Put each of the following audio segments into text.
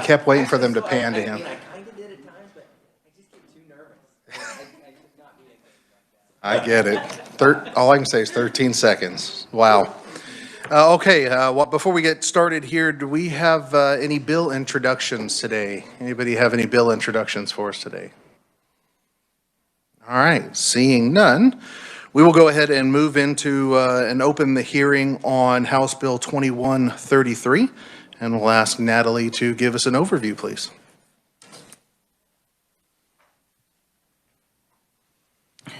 kept waiting for them to pan to him. I kind of did at times, but I just get too nervous. I could not do anything like that. I get it. All I can say is 13 seconds. Wow. Okay, before we get started here, do we have any bill introductions today? Anybody have any bill introductions for us today? All right, seeing none, we will go ahead and move into and open the hearing on House Bill 2133, and we'll ask Natalie to give us an overview, please.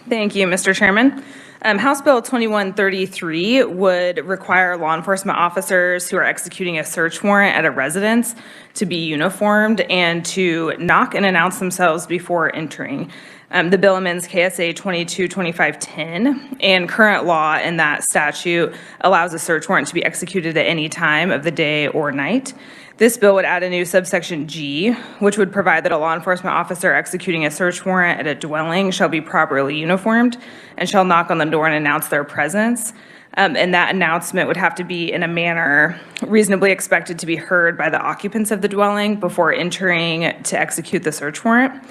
Thank you, Mr. Chairman. House Bill 2133 would require law enforcement officers who are executing a search warrant at a residence to be uniformed and to knock and announce themselves before entering. The bill amends KSA 222510, and current law in that statute allows a search warrant to be executed at any time of the day or night. This bill would add a new subsection G, which would provide that a law enforcement officer executing a search warrant at a dwelling shall be properly uniformed and shall knock on the door and announce their presence. And that announcement would have to be in a manner reasonably expected to be heard by the occupants of the dwelling before entering to execute the search warrant.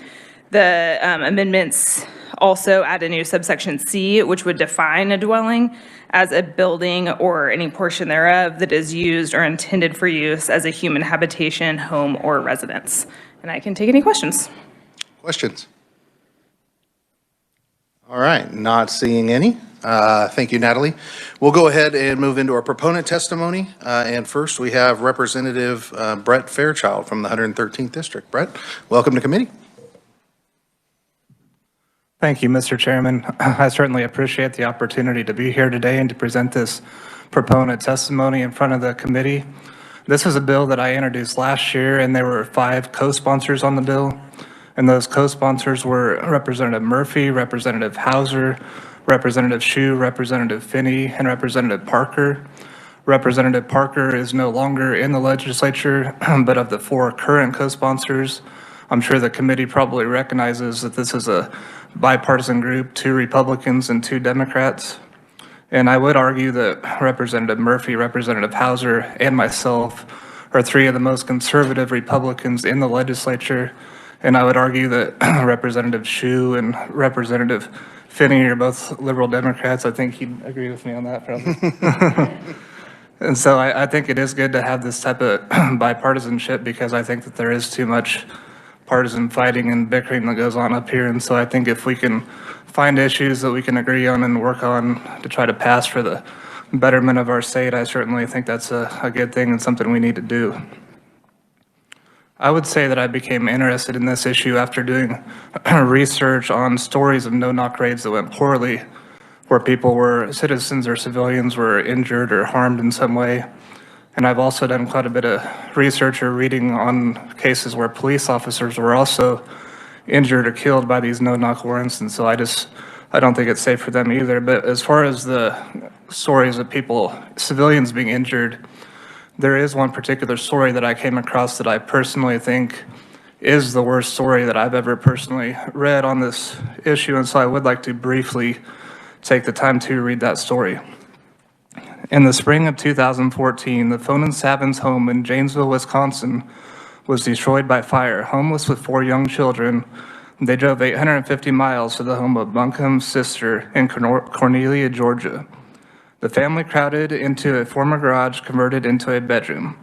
The amendments also add a new subsection C, which would define a dwelling as a building or any portion thereof that is used or intended for use as a human habitation, home, or residence. And I can take any questions. Questions? All right, not seeing any. Thank you, Natalie. We'll go ahead and move into our proponent testimony. And first, we have Representative Brett Fairchild from the 113th District. Brett, welcome to committee. Thank you, Mr. Chairman. I certainly appreciate the opportunity to be here today and to present this proponent testimony in front of the committee. This is a bill that I introduced last year, and there were 5 co-sponsors on the bill. And those co-sponsors were Representative Murphy, Representative Hauser, Representative Hsu, Representative Finney, and Representative Parker. Representative Parker is no longer in the legislature, but of the 4 current co-sponsors, I'm sure the committee probably recognizes that this is a bipartisan group, 2 Republicans and 2 Democrats. And I would argue that Representative Murphy, Representative Hauser, and myself are 3 of the most conservative Republicans in the legislature. And I would argue that Representative Hsu and Representative Finney are both liberal Democrats. I think he'd agree with me on that, probably. And so I think it is good to have this type of bipartisanship, because I think that there is too much partisan fighting and bickering that goes on up here. And so I think if we can find issues that we can agree on and work on to try to pass for the betterment of our state, I certainly think that's a good thing and something we need to do. I would say that I became interested in this issue after doing research on stories of no-knock raids that went poorly, where people were, citizens or civilians were injured or harmed in some way. And I've also done quite a bit of research or reading on cases where police officers were also injured or killed by these no-knock warrants. And so I don't think it's safe for them either. But as far as the stories of people, civilians being injured, there is one particular story that I came across that I personally think is the worst story that I've ever personally read on this issue. And so I would like to briefly take the time to read that story. In the spring of 2014, the Fonan Savins home in Janesville, Wisconsin was destroyed by fire. Homeless with 4 young children, they drove 850 miles to the home of Buncombe's sister in Cornelia, Georgia. The family crowded into a former garage converted into a bedroom.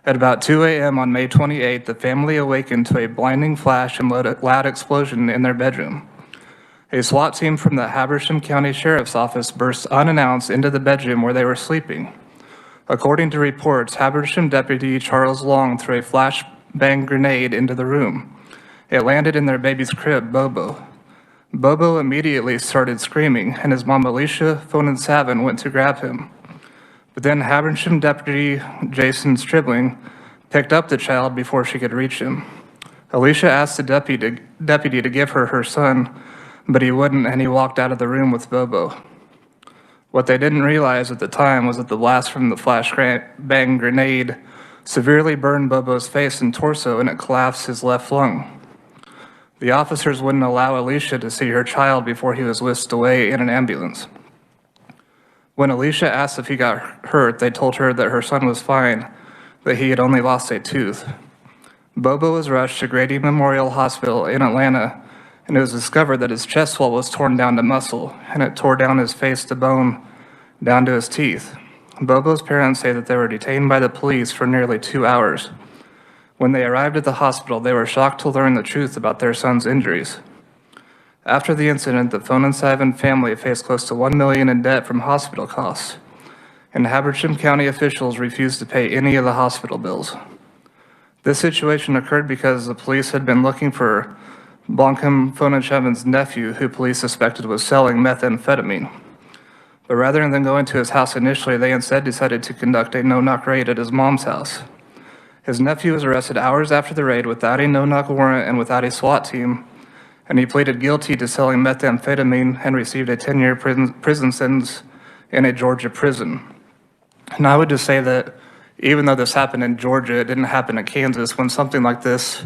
At about 2 a.m. on May 28th, the family awakened to a blinding flash and loud explosion in their bedroom. A SWAT team from the Habersham County Sheriff's Office burst unannounced into the bedroom where they were sleeping. According to reports, Habersham Deputy Charles Long threw a flashbang grenade into the room. It landed in their baby's crib, Bobo. Bobo immediately started screaming, and his mom, Alicia Fonan Savin, went to grab him. But then Habersham Deputy Jason Stribling picked up the child before she could reach him. Alicia asked the deputy to give her son, but he wouldn't, and he walked out of the room with Bobo. What they didn't realize at the time was that the blast from the flashbang grenade severely burned Bobo's face and torso, and it collapsed his left lung. The officers wouldn't allow Alicia to see her child before he was whisked away in an ambulance. When Alicia asked if he got hurt, they told her that her son was fine, that he had only lost a tooth. Bobo was rushed to Grady Memorial Hospital in Atlanta, and it was discovered that his chest wall was torn down to muscle, and it tore down his face to bone down to his teeth. Bobo's parents say that they were detained by the police for nearly 2 hours. When they arrived at the hospital, they were shocked to learn the truth about their son's injuries. After the incident, the Fonan-Savin family faced close to $1 million in debt from hospital costs, and Habersham County officials refused to pay any of the hospital bills. This situation occurred because the police had been looking for Bonkham Fonan-Savin's nephew, who police suspected was selling methamphetamine. But rather than go into his house initially, they instead decided to conduct a no-knock raid at his mom's house. His nephew was arrested hours after the raid without a no-knock warrant and without a SWAT team, and he pleaded guilty to selling methamphetamine and received a 10-year prison sentence in a Georgia prison. And I would just say that even though this happened in Georgia, it didn't happen in Kansas. When something like this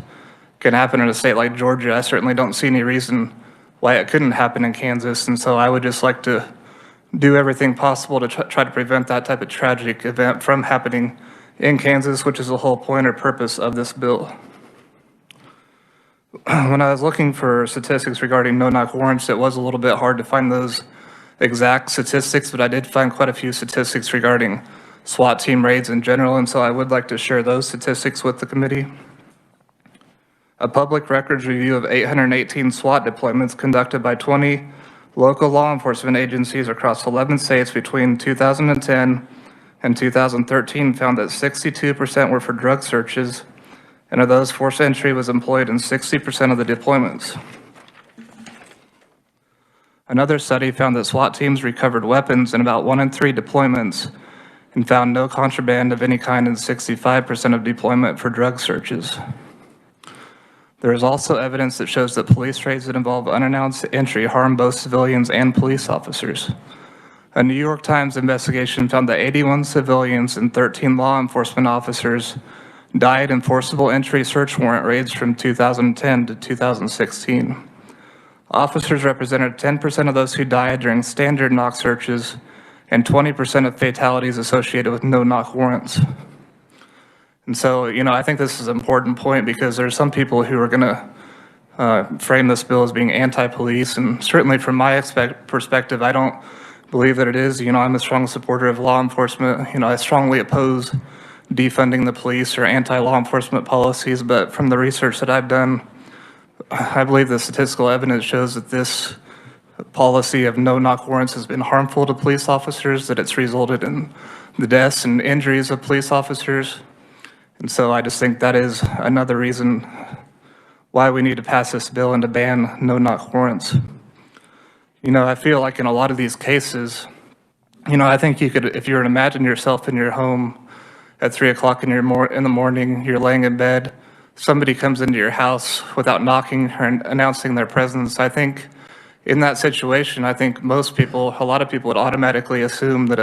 can happen in a state like Georgia, I certainly don't see any reason why it couldn't happen in Kansas. And so I would just like to do everything possible to try to prevent that type of tragic event from happening in Kansas, which is the whole point or purpose of this bill. When I was looking for statistics regarding no-knock warrants, it was a little bit hard to find those exact statistics, but I did find quite a few statistics regarding SWAT team raids in general, and so I would like to share those statistics with the committee. A public records review of 818 SWAT deployments conducted by 20 local law enforcement agencies across 11 states between 2010 and 2013 found that 62% were for drug searches, and of those, forced entry was employed in 60% of the deployments. Another study found that SWAT teams recovered weapons in about 1 in 3 deployments and found no contraband of any kind in 65% of deployment for drug searches. There is also evidence that shows that police raids that involve unannounced entry harm both civilians and police officers. A New York Times investigation found that 81 civilians and 13 law enforcement officers died in forcible entry search warrant raids from 2010 to 2016. Officers represented 10% of those who died during standard knock searches and 20% of fatalities associated with no-knock warrants. And so, I think this is an important point because there's some people who are going to frame this bill as being anti-police, and certainly from my perspective, I don't believe that it is. I'm a strong supporter of law enforcement. I strongly oppose defunding the police or anti-law enforcement policies, but from the research that I've done, I believe the statistical evidence shows that this policy of no-knock warrants has been harmful to police officers, that it's resulted in the deaths and injuries of police officers. And so I just think that is another reason why we need to pass this bill and to ban no-knock warrants. I feel like in a lot of these cases, I think you could, if you were to imagine yourself in your home at 3 o'clock in the morning, you're laying in bed, somebody comes into your house without knocking or announcing their presence. I think in that situation, a lot of people would automatically assume that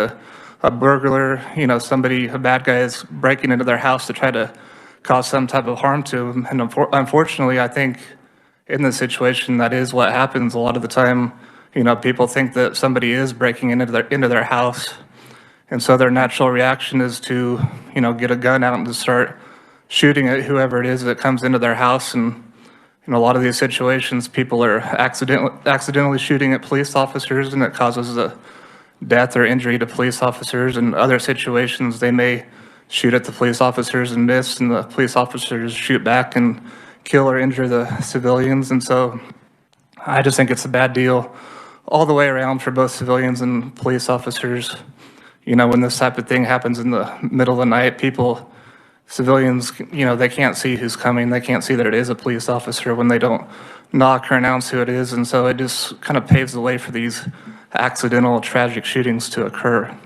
a burglar, a bad guy is breaking into their house to try to cause some type of harm to them. And unfortunately, I think in this situation, that is what happens a lot of the time. People think that somebody is breaking into their house. And so their natural reaction is to, get a gun out and to start shooting at whoever it is that comes into their house. And in a lot of these situations, people are accidentally shooting at police officers, and it causes a death or injury to police officers. In other situations, they may shoot at the police officers and miss, and the police officers shoot back and kill or injure the civilians. And so I just think it's a bad deal all the way around for both civilians and police officers. When this type of thing happens in the middle of the night, civilians, they can't see who's coming. They can't see that it is a police officer when they don't knock or announce who it is. And so it just kind of paves the way for these accidental tragic shootings to occur.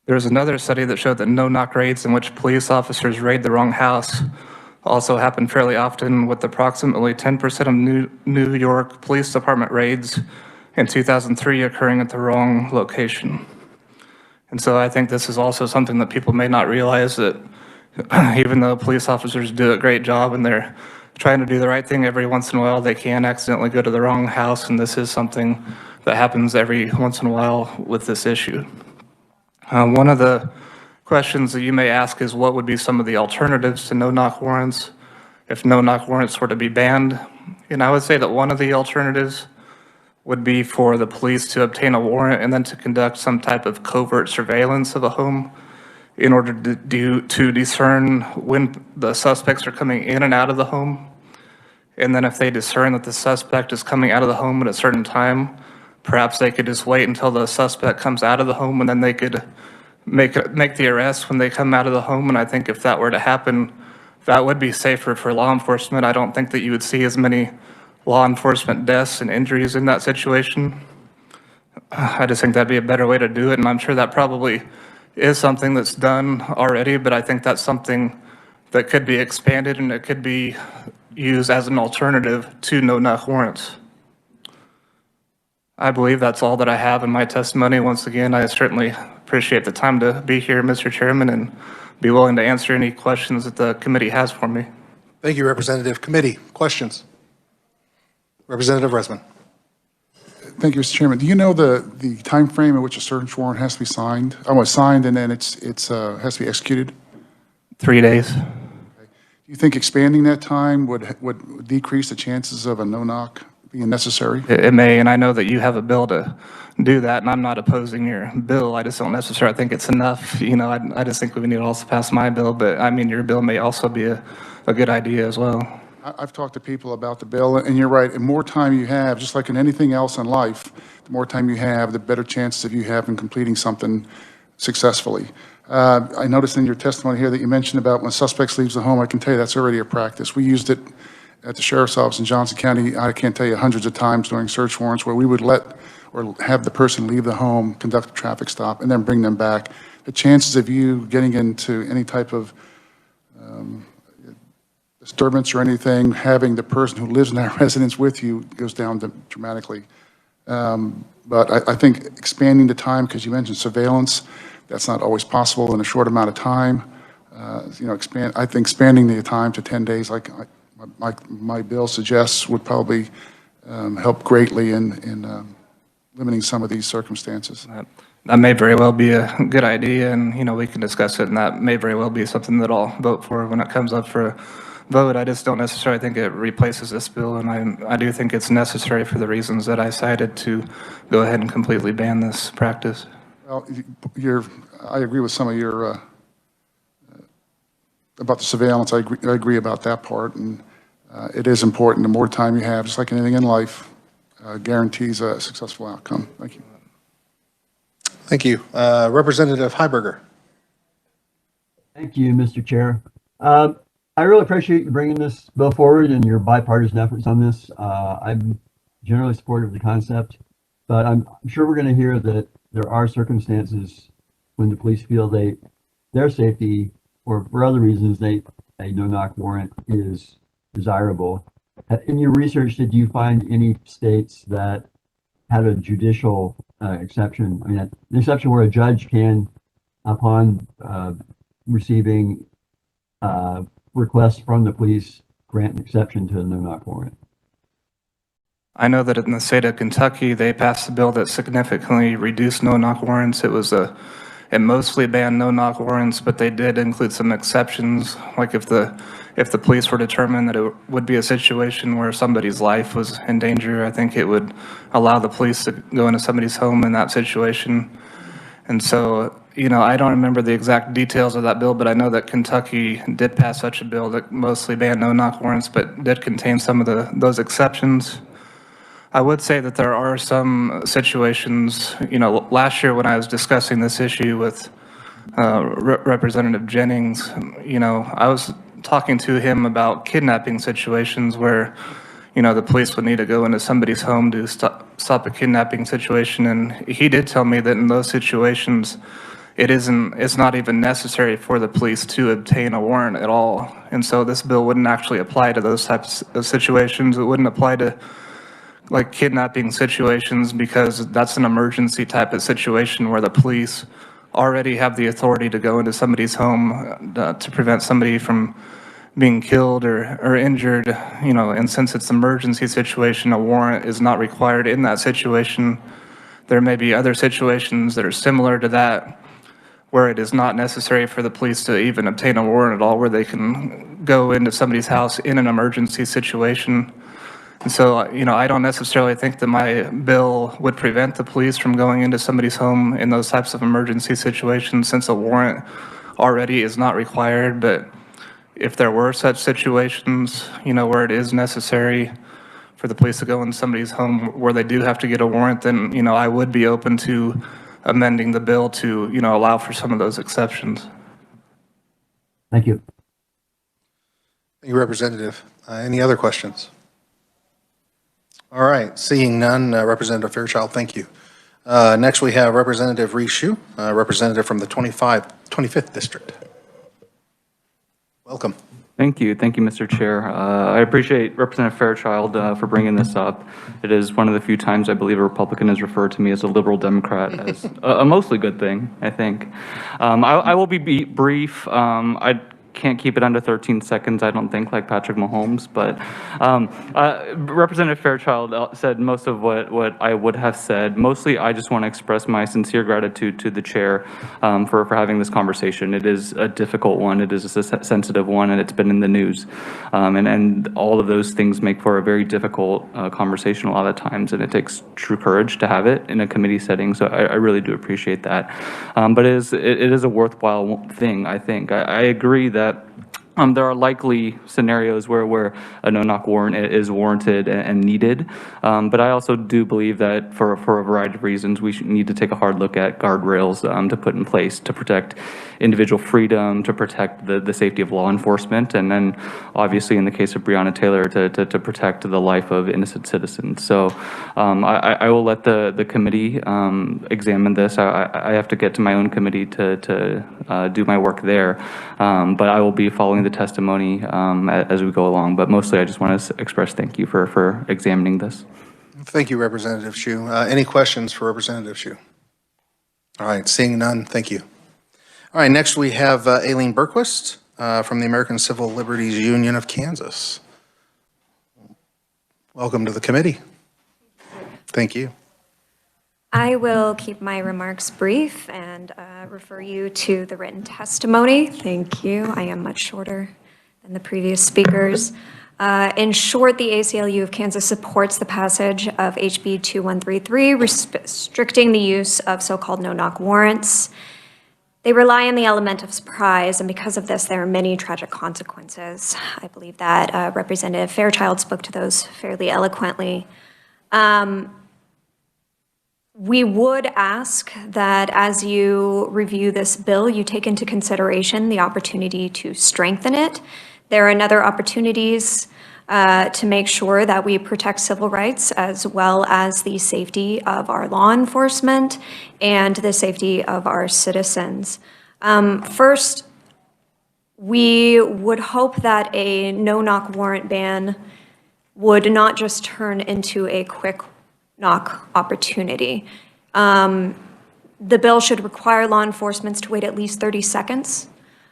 There's another study that showed that no-knock raids in which police officers raid the wrong house also happen fairly often, with approximately 10% of New York Police Department raids in 2003 occurring at the wrong location. And so I think this is also something that people may not realize, that even though police officers do a great job and they're trying to do the right thing every once in a while, they can accidentally go to the wrong house, and this is something that happens every once in a while with this issue. One of the questions that you may ask is what would be some of the alternatives to no-knock warrants if no-knock warrants were to be banned? And I would say that one of the alternatives would be for the police to obtain a warrant and then to conduct some type of covert surveillance of a home in order to discern when the suspects are coming in and out of the home. And then if they discern that the suspect is coming out of the home at a certain time, perhaps they could just wait until the suspect comes out of the home and then they could make the arrest when they come out of the home. And I think if that were to happen, that would be safer for law enforcement. I don't think that you would see as many law enforcement deaths and injuries in that situation. I just think that'd be a better way to do it, and I'm sure that probably is something that's done already, but I think that's something that could be expanded and it could be used as an alternative to no-knock warrants. I believe that's all that I have in my testimony. Once again, I certainly appreciate the time to be here, Mr. Chairman, and be willing to answer any questions that the committee has for me. Thank you, Representative. Committee, questions? Representative Resman. Thank you, Mr. Chairman. Do you know the time frame in which a search warrant has to be signed? Signed and then it's has to be executed? 3 days. Do you think expanding that time would decrease the chances of a no-knock being necessary? It may, and I know that you have a bill to do that, and I'm not opposing your bill. I just don't necessarily think it's enough. You know, I just think we need to also pass my bill, but I mean, your bill may also be a good idea as well. I've talked to people about the bill, and you're right. The more time you have, just like in anything else in life, the more time you have, the better chances of you have in completing something successfully. I noticed in your testimony here that you mentioned about when suspects leaves the home. I can tell you that's already a practice. We used it at the Sheriff's Office in Johnson County. I can't tell you hundreds of times during search warrants where we would let or have the person leave the home, conduct a traffic stop, and then bring them back. The chances of you getting into any type of disturbance or anything, having the person who lives in that residence with you goes down dramatically. But I think expanding the time, because you mentioned surveillance, that's not always possible in a short amount of time. I think expanding the time to 10 days, like my bill suggests, would probably help greatly in limiting some of these circumstances. That may very well be a good idea, and we can discuss it, and that may very well be something that I'll vote for when it comes up for a vote. I just don't necessarily think it replaces this bill, and I do think it's necessary for the reasons that I cited to go ahead and completely ban this practice. Well, I agree with some of your about the surveillance. I agree about that part, and it is important. The more time you have, just like anything in life, guarantees a successful outcome. Thank you. Thank you. Representative Heiberger. Thank you, Mr. Chair. I really appreciate you bringing this bill forward and your bipartisan efforts on this. I'm generally supportive of the concept, but I'm sure we're going to hear that there are circumstances when the police feel their safety or for other reasons a no-knock warrant is desirable. In your research, did you find any states that had a judicial exception? I mean, an exception where a judge can, upon receiving requests from the police, grant an exception to a no-knock warrant? I know that in the state of Kentucky, they passed a bill that significantly reduced no-knock warrants. It mostly banned no-knock warrants, but they did include some exceptions, like if the police were determined that it would be a situation where somebody's life was in danger, I think it would allow the police to go into somebody's home in that situation. And so, I don't remember the exact details of that bill, but I know that Kentucky did pass such a bill that mostly banned no-knock warrants, but did contain some of those exceptions. I would say that there are some situations, last year when I was discussing this issue with Representative Jennings, I was talking to him about kidnapping situations where, the police would need to go into somebody's home to stop a kidnapping situation. And he did tell me that in those situations, it's not even necessary for the police to obtain a warrant at all. And so this bill wouldn't actually apply to those types of situations. It wouldn't apply to like kidnapping situations because that's an emergency type of situation where the police already have the authority to go into somebody's home to prevent somebody from being killed or injured, and since it's an emergency situation, a warrant is not required in that situation. There may be other situations that are similar to that where it is not necessary for the police to even obtain a warrant at all, where they can go into somebody's house in an emergency situation. And so, I don't necessarily think that my bill would prevent the police from going into somebody's home in those types of emergency situations, since a warrant already is not required. But if there were such situations, where it is necessary for the police to go into somebody's home where they do have to get a warrant, then, I would be open to amending the bill to, allow for some of those exceptions. Thank you. Thank you, Representative. Any other questions? All right, seeing none, Representative Fairchild, thank you. Next, we have Representative Rishu, representative from the 25th District. Welcome. Thank you, Mr. Chair. I appreciate Representative Fairchild for bringing this up. It is one of the few times I believe a Republican has referred to me as a liberal Democrat, as a mostly good thing, I think. I will be brief. I can't keep it under 13 seconds, I don't think, like Patrick Mahomes, but Representative Fairchild said most of what I would have said. Mostly, I just want to express my sincere gratitude to the chair for having this conversation. It is a difficult one, it is a sensitive one, and it's been in the news. And all of those things make for a very difficult conversation a lot of times, and it takes true courage to have it in a committee setting, so I really do appreciate that. But it is a worthwhile thing, I think. I agree that there are likely scenarios where a no-knock warrant is warranted and needed, but I also do believe that for a variety of reasons, we need to take a hard look at guardrails to put in place to protect individual freedom, to protect the safety of law enforcement, and then obviously in the case of Breonna Taylor, to protect the life of innocent citizens. So I will let the committee examine this. I have to get to my own committee to do my work there, but I will be following the testimony as we go along. But mostly I just want to express thank you for examining this. Thank you, Representative Hsu. Any questions for Representative Hsu? All right, seeing none, thank you. All right, next we have Aileen Berquist from the American Civil Liberties Union of Kansas. Welcome to the committee. Thank you. I will keep my remarks brief and refer you to the written testimony. Thank you. I am much shorter than the previous speakers. In short, the ACLU of Kansas supports the passage of HB 2133, restricting the use of so-called no-knock warrants. They rely on the element of surprise, and because of this, there are many tragic consequences. I believe that Representative Fairchild spoke to those fairly eloquently. We would ask that as you review this bill, you take into consideration the opportunity to strengthen it. There are other opportunities to make sure that we protect civil rights as well as the safety of our law enforcement and the safety of our citizens. First, we would hope that a no-knock warrant ban would not just turn into a quick knock opportunity. The bill should require law enforcement to wait at least 30 seconds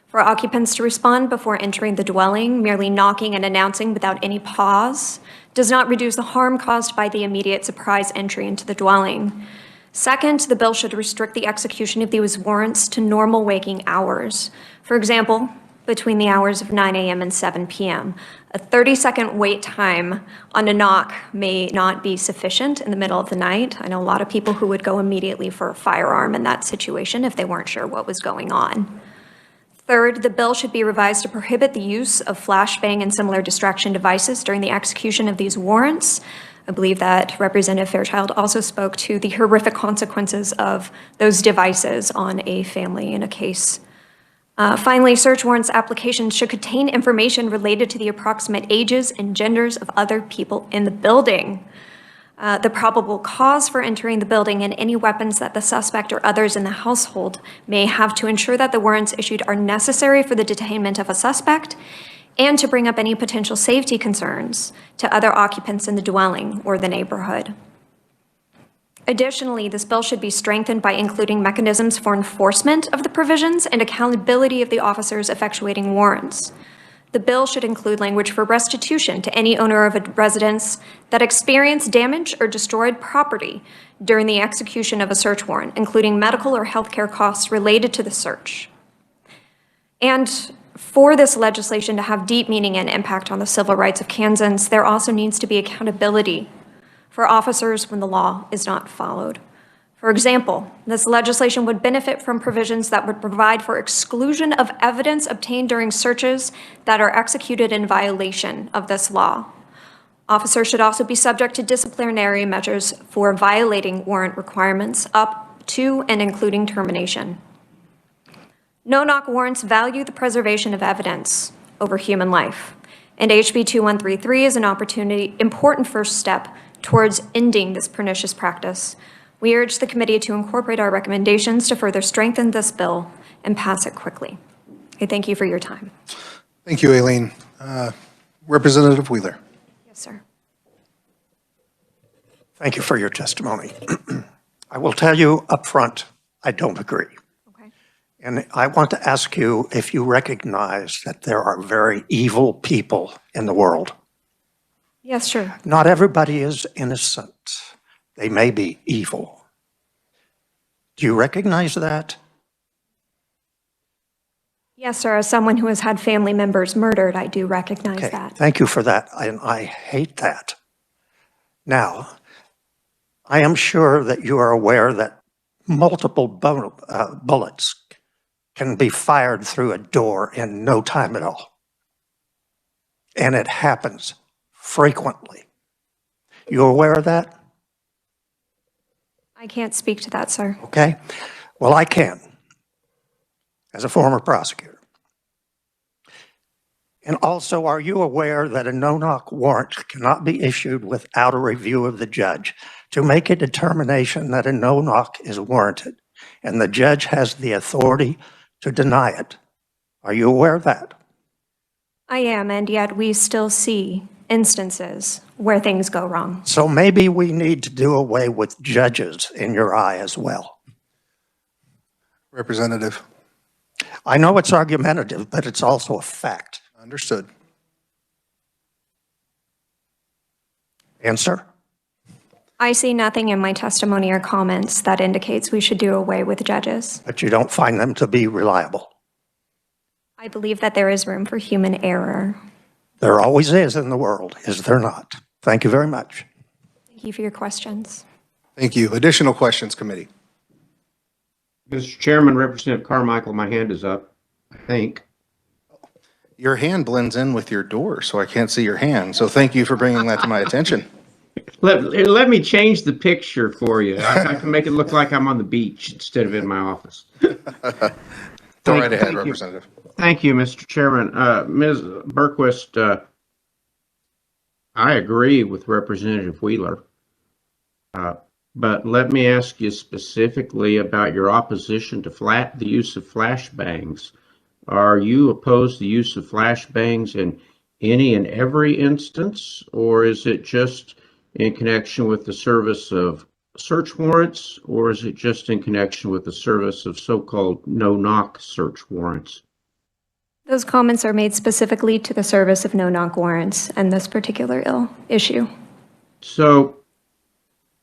for occupants to respond before entering the dwelling. Merely knocking and announcing without any pause does not reduce the harm caused by the immediate surprise entry into the dwelling. Second, the bill should restrict the execution of these warrants to normal waking hours. For example, between the hours of 9 a.m. and 7 p.m. A 30-second wait time on a knock may not be sufficient in the middle of the night. I know a lot of people who would go immediately for a firearm in that situation if they weren't sure what was going on. Third, the bill should be revised to prohibit the use of flashbang and similar distraction devices during the execution of these warrants. I believe that Representative Fairchild also spoke to the horrific consequences of those devices on a family in a case. Finally, search warrants applications should contain information related to the approximate ages and genders of other people in the building, the probable cause for entering the building, and any weapons that the suspect or others in the household may have to ensure that the warrants issued are necessary for the detainment of a suspect and to bring up any potential safety concerns to other occupants in the dwelling or the neighborhood. Additionally, this bill should be strengthened by including mechanisms for enforcement of the provisions and accountability of the officers effectuating warrants. The bill should include language for restitution to any owner of a residence that experienced damage or destroyed property during the execution of a search warrant, including medical or healthcare costs related to the search. And for this legislation to have deep meaning and impact on the civil rights of Kansans, there also needs to be accountability for officers when the law is not followed. For example, this legislation would benefit from provisions that would provide for exclusion of evidence obtained during searches that are executed in violation of this law. Officers should also be subject to disciplinary measures for violating warrant requirements up to and including termination. No-knock warrants value the preservation of evidence over human life, and HB 2133 is an important first step towards ending this pernicious practice. We urge the committee to incorporate our recommendations to further strengthen this bill and pass it quickly. I thank you for your time. Thank you, Aileen. Representative Wheeler. Yes, sir. Thank you for your testimony. I will tell you up front, I don't agree. Okay. And I want to ask you if you recognize that there are very evil people in the world. Yes, sure. Not everybody is innocent. They may be evil. Do you recognize that? Yes, sir. As someone who has had family members murdered, I do recognize Okay, that. thank you for that, and I hate that. Now, I am sure that you are aware that multiple bullets can be fired through a door in no time at all. And it happens frequently. You aware of that? I can't speak to that, sir. Okay. Well, I can, as a former prosecutor. And also, are you aware that a no-knock warrant cannot be issued without a review of the judge to make a determination that a no-knock is warranted, and the judge has the authority to deny it? Are you aware of that? I am, and yet we still see instances where things go wrong. So maybe we need to do away with judges in your eye as well. Representative. I know it's argumentative, but it's also a fact. Understood. Answer? I see nothing in my testimony or comments that indicates we should do away with judges. But you don't find them to be reliable. I believe that there is room for human error. There always is in the world, is there not? Thank you very much. Thank you for your questions. Thank you. Additional questions, committee. Mr. Chairman, Representative Carmichael, my hand is up, I think. Your hand blends in with your door, so I can't see your hand. So thank you for bringing that to my attention. Let me change the picture for you. I can make it look like I'm on the beach instead of in my office. Go right ahead, Representative. Thank you, Mr. Chairman. Ms. Berquist, I agree with Representative Wheeler. But let me ask you specifically about your opposition to the use of flashbangs. Are you opposed to the use of flashbangs in any and every instance, or is it just in connection with the service of search warrants, or is it just in connection with the service of so-called no-knock search warrants? Those comments are made specifically to the service of no-knock warrants and this particular issue. So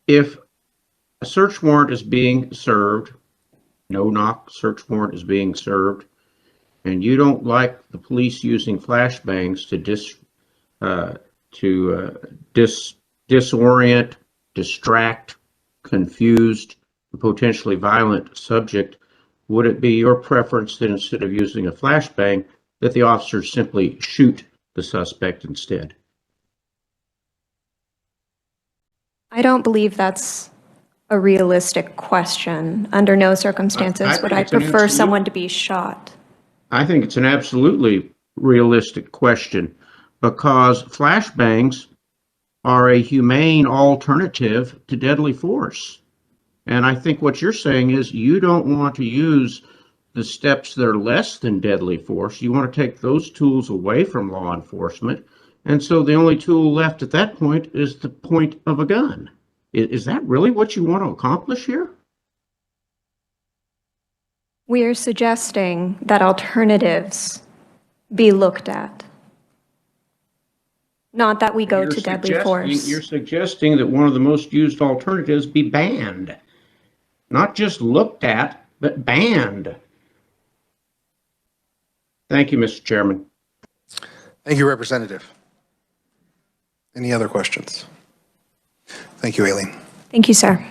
if a search warrant is being served, no-knock search warrant is being served, and you don't like the police using flashbangs to disorient, distract, confused, potentially violent subject, would it be your preference that instead of using a flashbang, that the officers simply shoot the suspect instead? I don't believe that's a realistic question. Under no circumstances would I prefer someone to be shot. I think it's an absolutely realistic question, because flashbangs are a humane alternative to deadly force. And I think what you're saying is you don't want to use the steps that are less than deadly force. You want to take those tools away from law enforcement. And so the only tool left at that point is the point of a gun. Is that really what you want to accomplish here? We are suggesting that alternatives be looked at. Not that we go You're to deadly suggesting- force. You're suggesting that one of the most used alternatives be banned. Not just looked at, but banned. Thank you, Mr. Chairman. Thank you, Representative. Any other questions? Thank you, Aileen. Thank you, sir.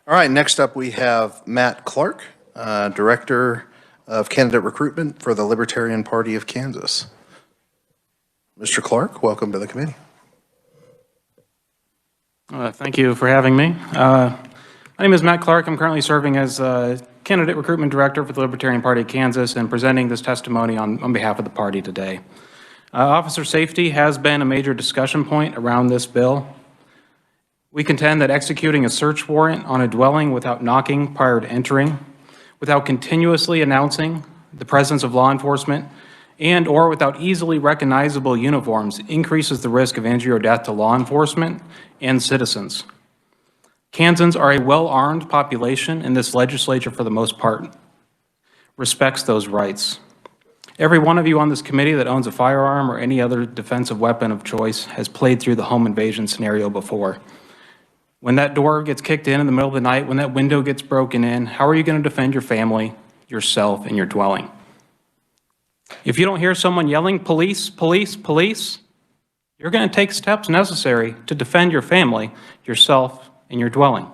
All right, next up we have Matt Clark, Director of Candidate Recruitment for the Libertarian Party of Kansas. Mr. Clark, welcome to the committee. Thank you for having me. My name is Matt Clark. I'm currently serving as Candidate Recruitment Director for the Libertarian Party of Kansas and presenting this testimony on behalf of the party today. Officer safety has been a major discussion point around this bill. We contend that executing a search warrant on a dwelling without knocking prior to entering, without continuously announcing the presence of law enforcement, and or without easily recognizable uniforms increases the risk of injury or death to law enforcement and citizens. Kansans are a well-armed population, and this legislature, for the most part, respects those rights. Every one of you on this committee that owns a firearm or any other defensive weapon of choice has played through the home invasion scenario before. When that door gets kicked in the middle of the night, when that window gets broken in, how are you going to defend your family, yourself, and your dwelling? If you don't hear someone yelling, police, police, police, you're going to take steps necessary to defend your family, yourself, and your dwelling.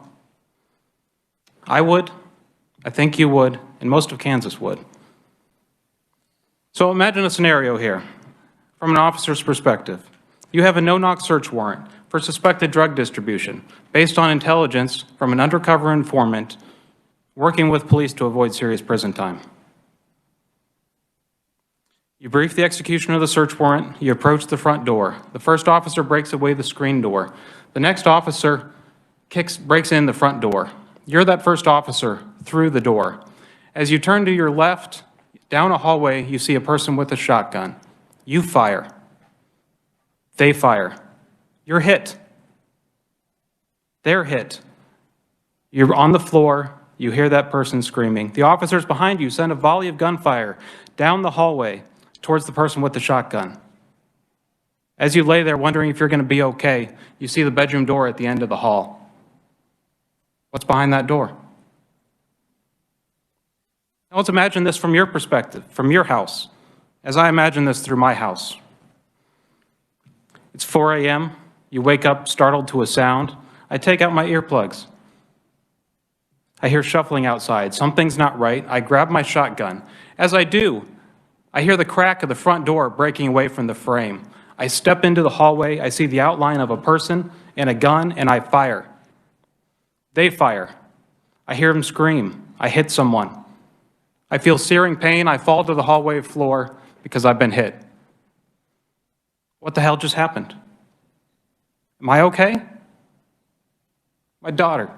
I would, I think you would, and most of Kansas would. So imagine a scenario here from an officer's perspective. You have a no-knock search warrant for suspected drug distribution based on intelligence from an undercover informant working with police to avoid serious prison time. You brief the execution of the search warrant. You approach the front door. The first officer breaks away the screen door. The next officer breaks in the front door. You're that first officer through the door. As you turn to your left, down a hallway, you see a person with a shotgun. You fire. They fire. You're hit. They're hit. You're on the floor. You hear that person screaming. The officers behind you send a volley of gunfire down the hallway towards the person with the shotgun. As you lay there wondering if you're going to be okay, you see the bedroom door at the end of the hall. What's behind that door? Now let's imagine this from your perspective, from your house, as I imagine this through my house. It's 4 a.m. You wake up startled to a sound. I take out my earplugs. I hear shuffling outside. Something's not right. I grab my shotgun. As I do, I hear the crack of the front door breaking away from the frame. I step into the hallway. I see the outline of a person and a gun, and I fire. They fire. I hear them scream. I hit someone. I feel searing pain. I fall to the hallway floor because I've been hit. What the hell just happened? Am I okay? My daughter.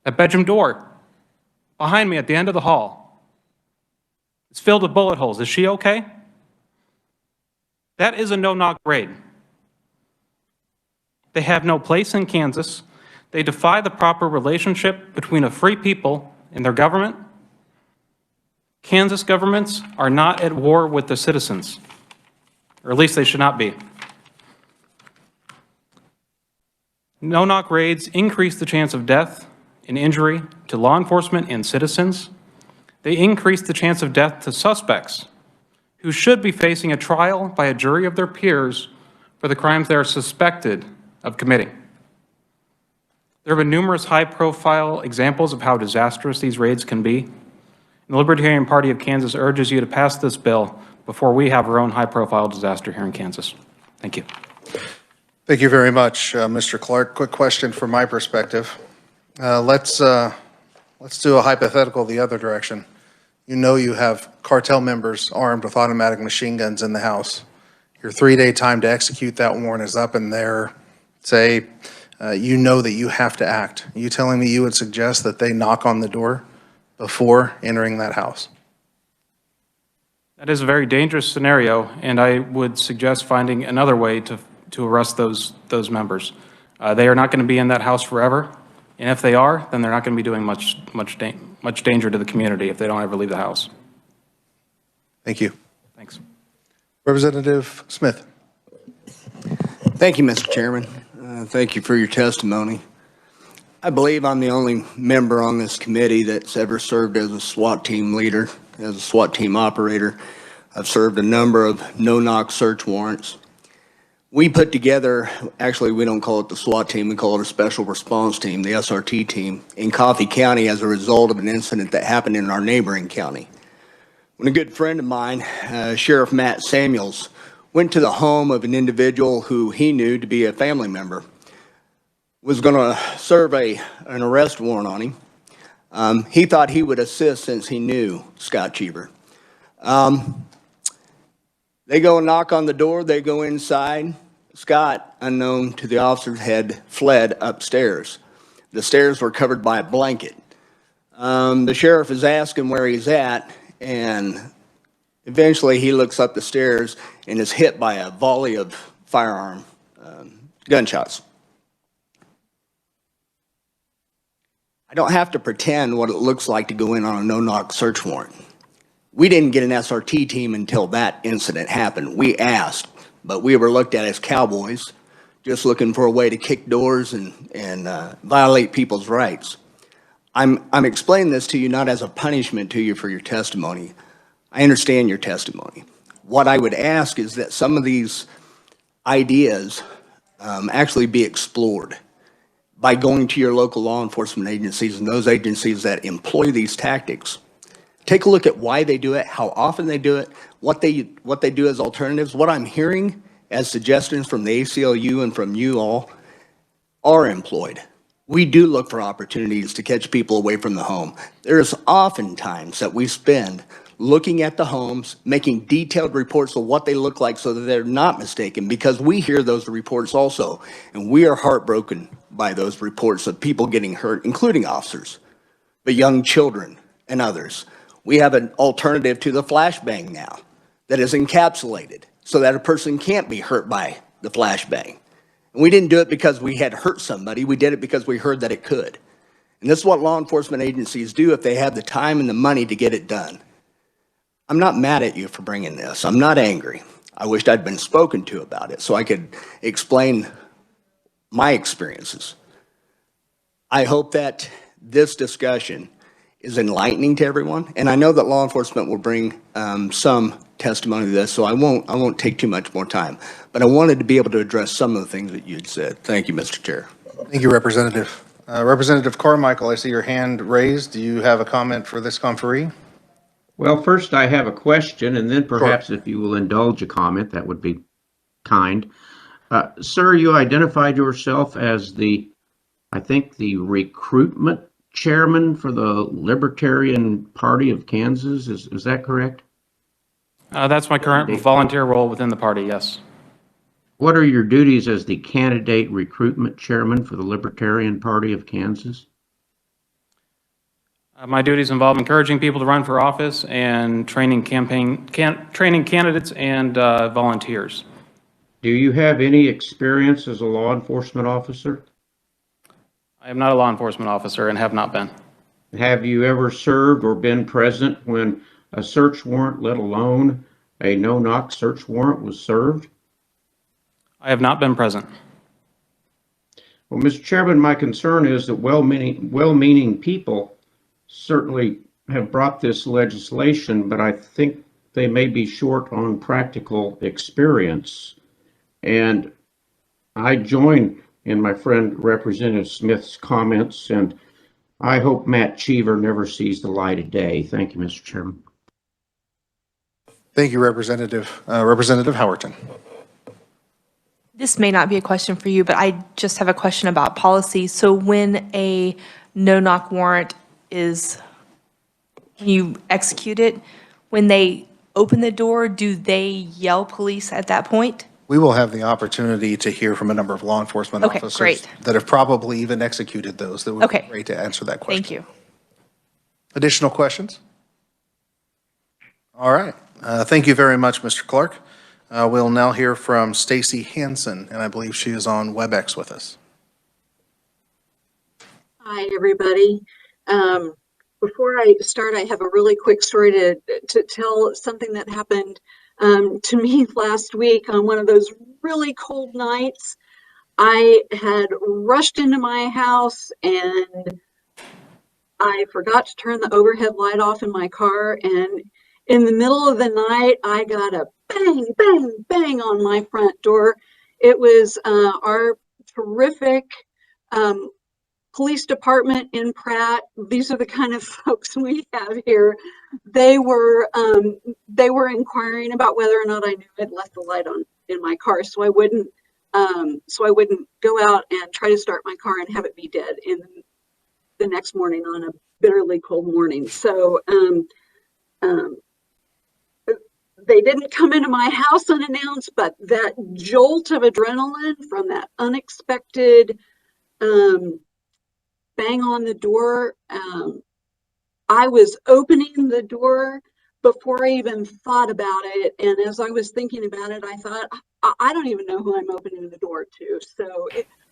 That bedroom door behind me at the end of the hall. It's filled with bullet holes. Is she okay? That is a no-knock raid. They have no place in Kansas. They defy the proper relationship between a free people and their government. Kansas governments are not at war with the citizens, or at least they should not be. No-knock raids increase the chance of death and injury to law enforcement and citizens. They increase the chance of death to suspects who should be facing a trial by a jury of their peers for the crimes they are suspected of committing. There have been numerous high-profile examples of how disastrous these raids can be. And the Libertarian Party of Kansas urges you to pass this bill before we have our own high-profile disaster here in Kansas. Thank you. Thank you very much, Mr. Clark. Quick question from my perspective. Let's do a hypothetical the other direction. You know you have cartel members armed with automatic machine guns in the house. Your 3-day time to execute that warrant is up, and they're, say, you know that you have to act. Are you telling me you would suggest that they knock on the door before entering that house? That is a very dangerous scenario, and I would suggest finding another way to arrest those members. They are not going to be in that house forever, and if they are, then they're not going to be doing much danger to the community if they don't ever leave the house. Thank you. Thanks. Representative Smith. Thank you, Mr. Chairman. Thank you for your testimony. I believe I'm the only member on this committee that's ever served as a SWAT team leader, as a SWAT team operator. I've served a number of no-knock search warrants. We put together, actually we don't call it the SWAT team, we call it a special response team, the SRT team, in Coffee County as a result of an incident that happened in our neighboring county. When a good friend of mine, Sheriff Matt Samuels, went to the home of an individual who he knew to be a family member, was going to serve an arrest warrant on him. He thought he would assist since he knew Scott Cheever. They go and knock on the door, they go inside. Scott, unknown to the officers, had fled upstairs. The stairs were covered by a blanket. The sheriff is asking where he's at, and eventually he looks up the stairs and is hit by a volley of firearm gunshots. I don't have to pretend what it looks like to go in on a no-knock search warrant. We didn't get an SRT team until that incident happened. We asked, but we were looked at as cowboys, just looking for a way to kick doors and violate people's rights. I'm explaining this to you not as a punishment to you for your testimony. I understand your testimony. What I would ask is that some of these ideas actually be explored by going to your local law enforcement agencies and those agencies that employ these tactics. Take a look at why they do it, how often they do it, what they do as alternatives. What I'm hearing as suggestions from the ACLU and from you all are employed. We do look for opportunities to catch people away from the home. There's often times that we spend looking at the homes, making detailed reports of what they look like so that they're not mistaken, because we hear those reports also, and we are heartbroken by those reports of people getting hurt, including officers, but young children and others. We have an alternative to the flashbang now that is encapsulated so that a person can't be hurt by the flashbang. And we didn't do it because we had hurt somebody. We did it because we heard that it could. And this is what law enforcement agencies do if they have the time and the money to get it done. I'm not mad at you for bringing this. I'm not angry. I wished I'd been spoken to about it so I could explain my experiences. I hope that this discussion is enlightening to everyone, and I know that law enforcement will bring some testimony to this, so I won't take too much more time. But I wanted to be able to address some of the things that you'd said. Thank you, Mr. Chair. Thank you, Representative. Representative Carmichael, I see your hand raised. Do you have a comment for this conferee? Well, first I have a question, and then perhaps if you will indulge a comment, that would be kind. Sir, you identified yourself as I think the recruitment chairman for the Libertarian Party of Kansas. Is that correct? That's my current volunteer role within the party, yes. What are your duties as the candidate recruitment chairman for the Libertarian Party of Kansas? My duties involve encouraging people to run for office and training candidates and volunteers. Do you have any experience as a law enforcement officer? I am not a law enforcement officer and have not been. Have you ever served or been present when a search warrant, let alone a no-knock search warrant, was served? I have not been present. Well, Mr. Chairman, my concern is that well-meaning people certainly have brought this legislation, but I think they may be short on practical experience. And I join in my friend Representative Smith's comments, and I hope Matt Cheever never sees the light of day. Thank you, Mr. Chairman. Thank you, Representative. Representative Howerton. This may not be a question for you, but I just have a question about policy. So when a no-knock warrant you execute it, when they open the door, do they yell police at that point? We will have the opportunity to hear from a number of law enforcement officers great. that have probably even executed those. That would be great to answer that question. Thank you. Additional questions? All right. Thank you very much, Mr. Clark. We'll now hear from Stacy Hansen, and I believe she is on WebEx with us. Hi, everybody. Before I start, I have a really quick story to tell something that happened to me last week on one of those really cold nights. I had rushed into my house and I forgot to turn the overhead light off in my car. And in the middle of the night, I got a bang, bang, bang on my front door. It was our terrific police department in Pratt. These are the kind of folks we have here. They were inquiring about whether or not I knew I'd left the light on in my car, so I wouldn't go out and try to start my car and have it be dead in the next morning on a bitterly cold morning. So they didn't come into my house unannounced, but that jolt of adrenaline from that unexpected bang on the door, I was opening the door before I even thought about it. And as I was thinking about it, I thought, I don't even know who I'm opening the door to. So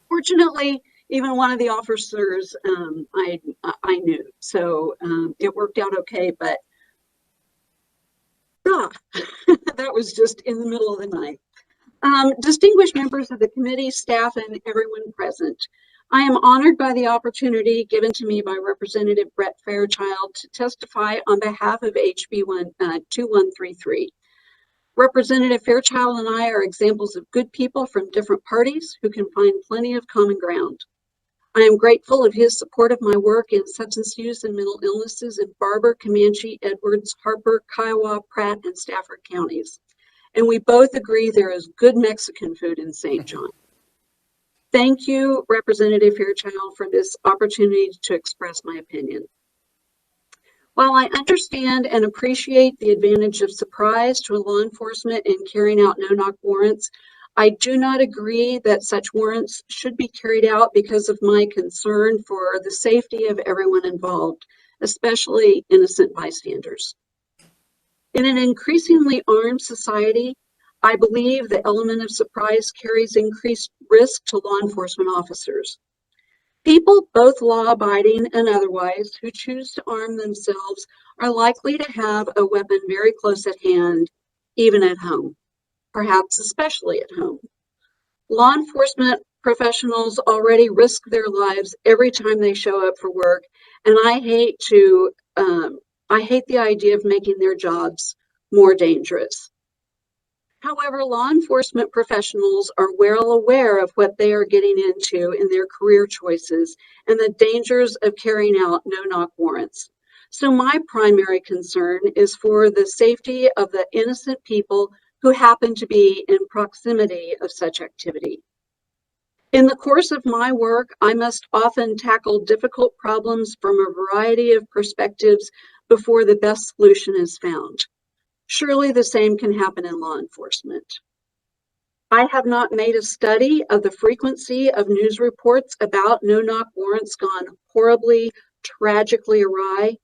fortunately, even one of the officers I knew. So it worked out okay, but that was just in the middle of the night. Distinguished members of the committee, staff, and everyone present, I am honored by the opportunity given to me by Representative Brett Fairchild to testify on behalf of HB 2133. Representative Fairchild and I are examples of good people from different parties who can find plenty of common ground. I am grateful of his support of my work in substance use and mental illnesses in Barber, Comanche, Edwards, Harper, Kiowa, Pratt, and Stafford counties. And we both agree there is good Mexican food in St. John. Thank you, Representative Fairchild, for this opportunity to express my opinion. While I understand and appreciate the advantage of surprise to law enforcement in carrying out no-knock warrants, I do not agree that such warrants should be carried out because of my concern for the safety of everyone involved, especially innocent bystanders. In an increasingly armed society, I believe the element of surprise carries increased risk to law enforcement officers. People, both law-abiding and otherwise, who choose to arm themselves are likely to have a weapon very close at hand, even at home, perhaps especially at home. Law enforcement professionals already risk their lives every time they show up for work, and I hate the idea of making their jobs more dangerous. However, law enforcement professionals are well aware of what they are getting into in their career choices and the dangers of carrying out no-knock warrants. So my primary concern is for the safety of the innocent people who happen to be in proximity of such activity. In the course of my work, I must often tackle difficult problems from a variety of perspectives before the best solution is found. Surely the same can happen in law enforcement. I have not made a study of the frequency of news reports about no-knock warrants gone horribly, tragically awry,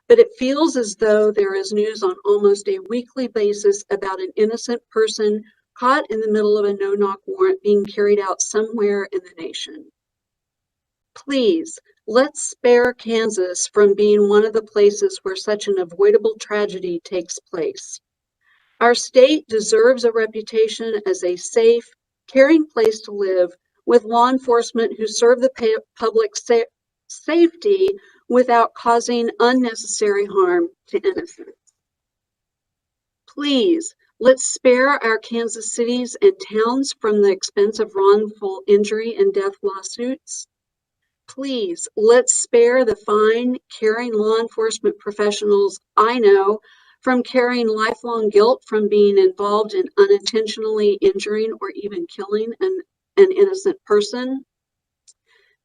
but it feels as though there is news on almost a weekly basis about an innocent person caught in the middle of a no-knock warrant being carried out somewhere in the nation. Please, let's spare Kansas from being one of the places where such an avoidable tragedy takes place. Our state deserves a reputation as a safe, caring place to live with law enforcement who serve the public safety without causing unnecessary harm to innocents. Please, let's spare our Kansas cities and towns from the expense of wrongful injury and death lawsuits. Please, let's spare the fine, caring law enforcement professionals I know from carrying lifelong guilt from being involved in unintentionally injuring or even killing an innocent person.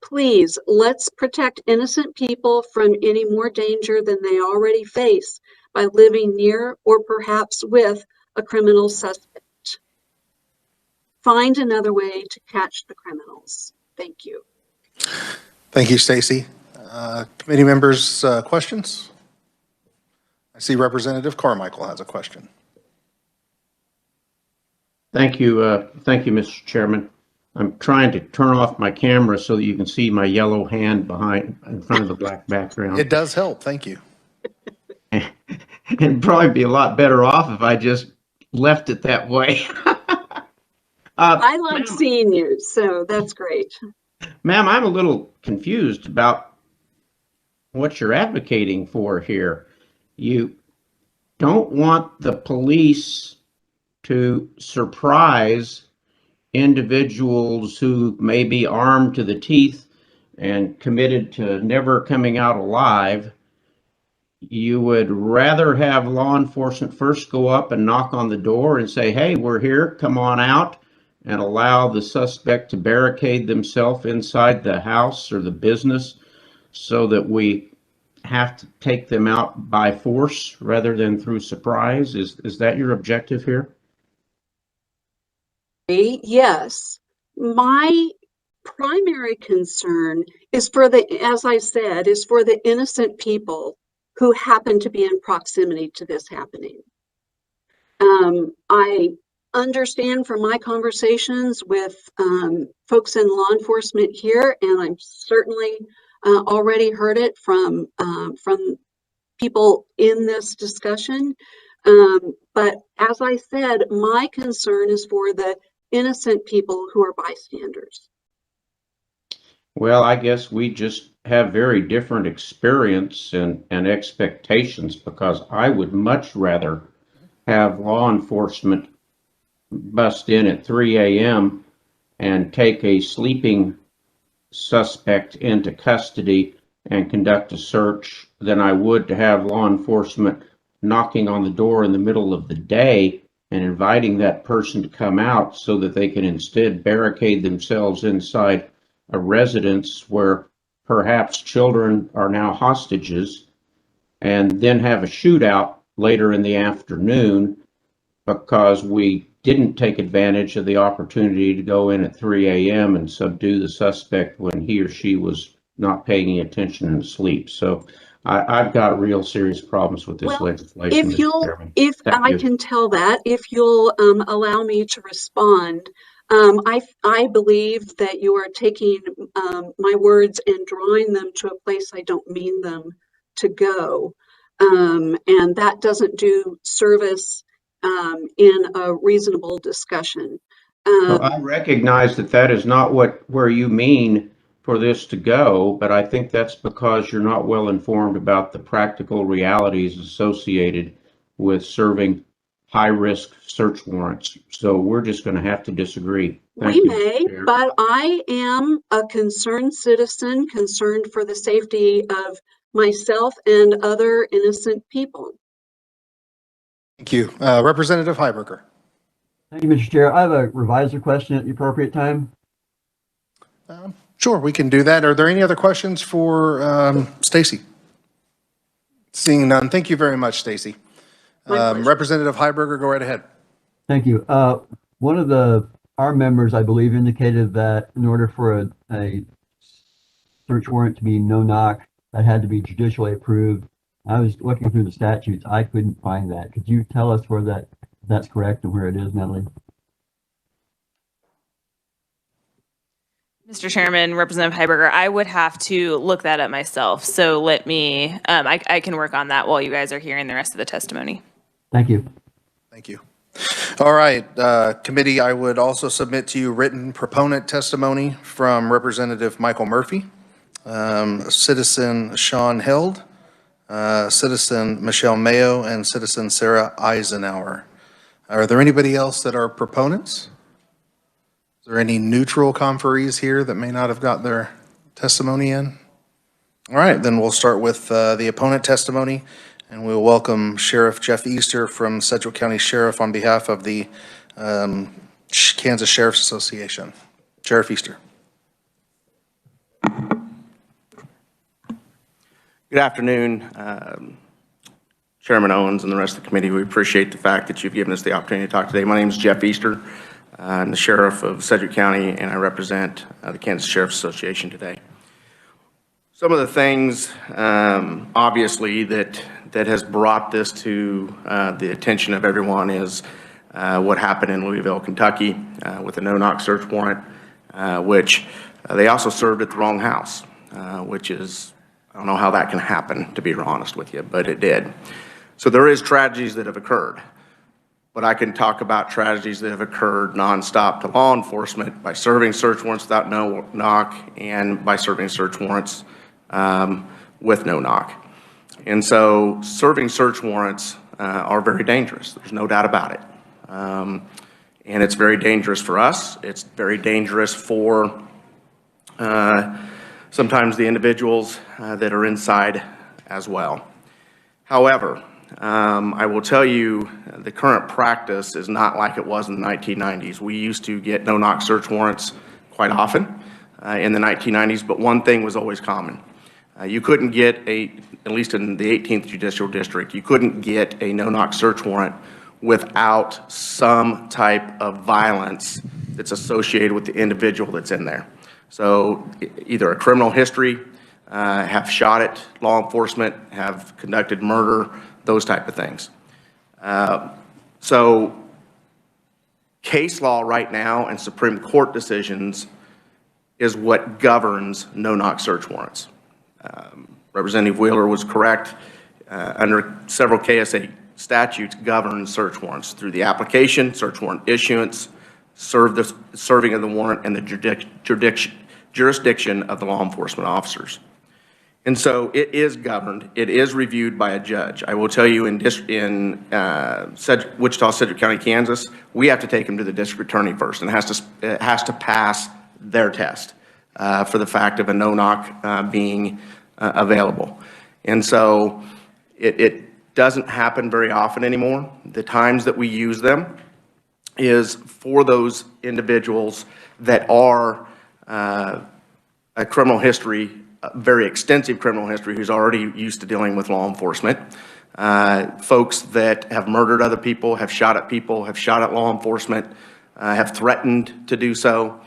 Please, let's protect innocent people from any more danger than they already face by living near or perhaps with a criminal suspect. Find another way to catch the criminals. Thank you. Thank you, Stacy. Committee members, questions? I see Representative Carmichael has a question. Thank you, Mr. Chairman. I'm trying to turn off my camera so that you can see my yellow hand in front of the black background. It does help, thank you. It'd probably be a lot better off if I just left it that way. I like seeing you, so that's great. Ma'am, I'm a little confused about what you're advocating for here. You don't want the police to surprise individuals who may be armed to the teeth and committed to never coming out alive. You would rather have law enforcement first go up and knock on the door and say, hey, we're here, come on out, and allow the suspect to barricade themselves inside the house or the business so that we have to take them out by force rather than through surprise? Is that your objective here? Yes. My primary concern is for as I said, is for the innocent people who happen to be in proximity to this happening. I understand from my conversations with folks in law enforcement here, and I've certainly already heard it from people in this discussion. But as I said, my concern is for the innocent people who are bystanders. Well, I guess we just have very different experience and expectations, because I would much rather have law enforcement bust in at 3 a.m. and take a sleeping suspect into custody and conduct a search than I would to have law enforcement knocking on the door in the middle of the day and inviting that person to come out so that they can instead barricade themselves inside a residence where perhaps children are now hostages, and then have a shootout later in the afternoon because we didn't take advantage of the opportunity to go in at 3 a.m. and subdue the suspect when he or she was not paying attention and asleep. So I've got real serious problems with this legislation. If I can tell that, if you'll allow me to respond, I believe that you are taking my words and drawing them to a place I don't mean them to go. And that doesn't do service in a reasonable discussion. Well, I recognize that that is not where you mean for this to go, but I think that's because you're not well informed about the practical realities associated with serving high-risk search warrants. So we're just going to have to disagree. We may, but I am a concerned citizen, concerned for the safety of myself and other innocent people. Thank you. Representative Heiberger. Thank you, Mr. Chair. I have a revisor question at the appropriate time. Sure, we can do that. Are there any other questions for Stacy? Seeing none, thank you very much, Stacy. Representative Heiberger, go right ahead. Thank you. One of our members, I believe, indicated that in order for a search warrant to be no-knock, that had to be judicially approved. I was looking through the statutes. I couldn't find that. Could you tell us where that's correct and where it is, Natalie? Mr. Chairman, Representative Heiberger, I would have to look that up myself. So let me, I can work on that while you guys are hearing the rest of the testimony. Thank you. Thank you. All right, committee, I would also submit to you written proponent testimony from Representative Michael Murphy, Citizen Sean Held, Citizen Michelle Mayo, and Citizen Sarah Eisenhower. Are there anybody else that are proponents? Is there any neutral conferees here that may not have got their testimony in? All right, then we'll start with the opponent testimony, and we'll welcome Sheriff Jeff Easter from Sedgwick County Sheriff on behalf of the Kansas Sheriff's Association. Sheriff Easter. Good afternoon, Chairman Owens and the rest of the committee. We appreciate the fact that you've given us the opportunity to talk today. My name is Jeff Easter. I'm the Sheriff of Sedgwick County, and I represent the Kansas Sheriff's Association today. Some of the things, obviously, that has brought this to the attention of everyone is what happened in Louisville, Kentucky, with a no-knock search warrant, which they also served at the wrong house, which is, I don't know how that can happen, to be honest with you, but it did. So there is tragedies that have occurred. but I can talk about tragedies that have occurred nonstop to law enforcement by serving search warrants without no knock and by serving search warrants with no knock. And so serving search warrants are very dangerous. There's no doubt about it. And it's very dangerous for us. It's very dangerous for sometimes the individuals that are inside as well. However, I will tell you the current practice is not like it was in the 1990s. We used to get no-knock search warrants quite often in the 1990s, but one thing was always common. You couldn't get at least in the 18th Judicial District, you couldn't get a no-knock search warrant without some type of violence that's associated with the individual that's in there. So either a criminal history, have shot at law enforcement, have conducted murder, those type of things. So case law right now and Supreme Court decisions is what governs no-knock search warrants. Representative Wheeler was correct. Under several KSA statutes govern search warrants through the application, search warrant issuance, serving of the warrant, and the jurisdiction of the law enforcement officers. And so it is governed. It is reviewed by a judge. I will tell you in Wichita, Sedgwick County, Kansas, we have to take them to the district attorney first, and it has to pass their test for the fact of a no-knock being available. And so it doesn't happen very often anymore. The times that we use them is for those individuals that are a criminal history, a very extensive criminal history, who's already used to dealing with law enforcement. Folks that have murdered other people, have shot at law enforcement, have threatened to do so.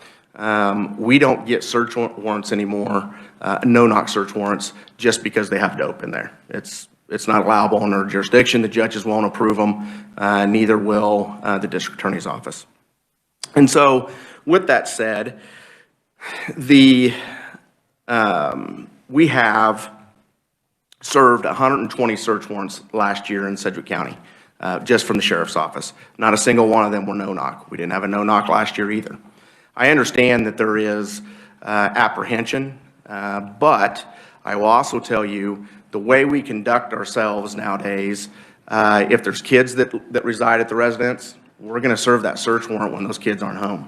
We don't get search warrants anymore, no-knock search warrants, just because they have dope in there. It's not allowable in our jurisdiction. The judges won't approve them, neither will the district attorney's office. And so with that said, we have served 120 search warrants last year in Sedgwick County, just from the sheriff's office. Not a single one of them were no-knock. We didn't have a no-knock last year either. I understand that there is apprehension, but I will also tell you the way we conduct ourselves nowadays, if there's kids that reside at the residence, we're going to serve that search warrant when those kids aren't home.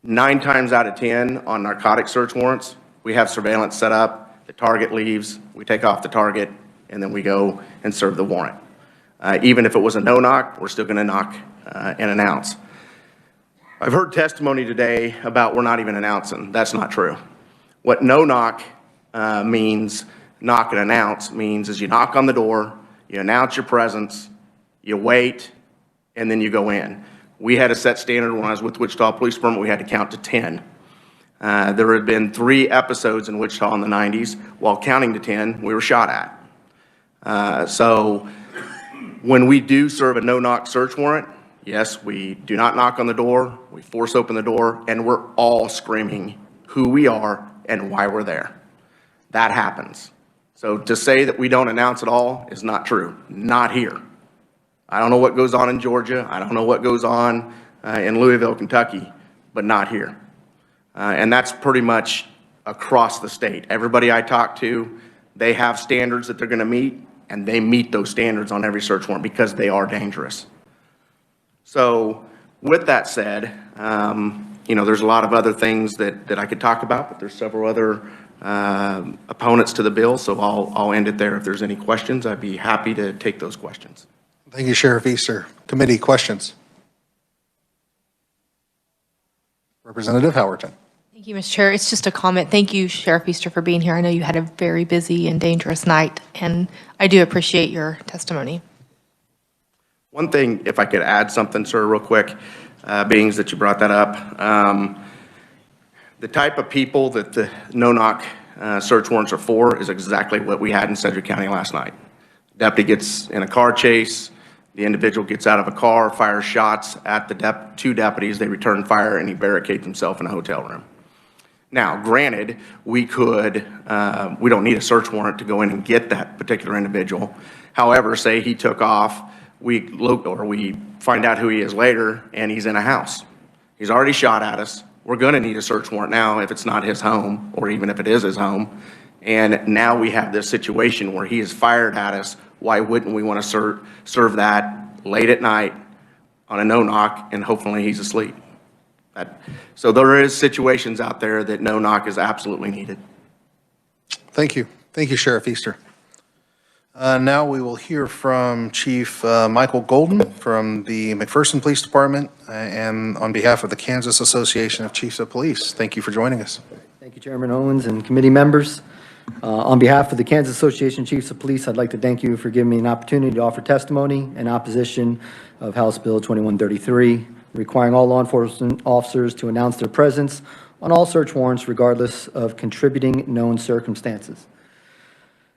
9 times out of 10 on narcotic search warrants, we have surveillance set up, the target leaves, we take off the target, and then we go and serve the warrant. Even if it was a no-knock, we're still going to knock and announce. I've heard testimony today about we're not even announcing. That's not true. What no-knock means, knock and announce, means is you knock on the door, you announce your presence, you wait, and then you go in. We had a set standard when I was with Wichita Police Department. We had to count to 10. There had been 3 episodes in Wichita in the 90s. While counting to 10, we were shot at. So when we do serve a no-knock search warrant, yes, we do not knock on the door, we force open the door, and we're all screaming who we are and why we're there. That happens. So to say that we don't announce at all is not true. Not here. I don't know what goes on in Georgia. I don't know what goes on in Louisville, Kentucky, but not here. And that's pretty much across the state. Everybody I talk to, they have standards that they're going to meet, and they meet those standards on every search warrant because they are dangerous. So with that said, there's a lot of other things that I could talk about, but there's several other opponents to the bill, so I'll end it there. If there's any questions, I'd be happy to take those questions. Thank you, Sheriff Easter. Committee questions? Representative Howerton. Thank you, Mr. Chair. It's just a comment. Thank you, Sheriff Easter, for being here. I know you had a very busy and dangerous night, and I do appreciate your testimony. One thing, if I could add something, sir, real quick, being that you brought that up. The type of people that the no-knock search warrants are for is exactly what we had in Sedgwick County last night. Deputy gets in a car chase. The individual gets out of a car, fires shots at the 2 deputies. They return fire, and he barricades himself in a hotel room. Now, granted, we don't need a search warrant to go in and get that particular individual. However, say he took off we find out who he is later, and he's in a house. He's already shot at us. We're going to need a search warrant now if it's not his home, or even if it is his home. And now we have this situation where he is fired at us. Why wouldn't we want to serve that late at night on a no-knock, and hopefully he's asleep? So there is situations out there that no-knock is absolutely needed. Thank you. Thank you, Sheriff Easter. Now we will hear from Chief Michael Golden from the Mcpherson Police Department and on behalf of the Kansas Association of Chiefs of Police. Thank you for joining us. Thank you, Chairman Owens and committee members. On behalf of the Kansas Association of Chiefs of Police, I'd like to thank you for giving me an opportunity to offer testimony in opposition of House Bill 2133, requiring all law enforcement officers to announce their presence on all search warrants regardless of contributing known circumstances.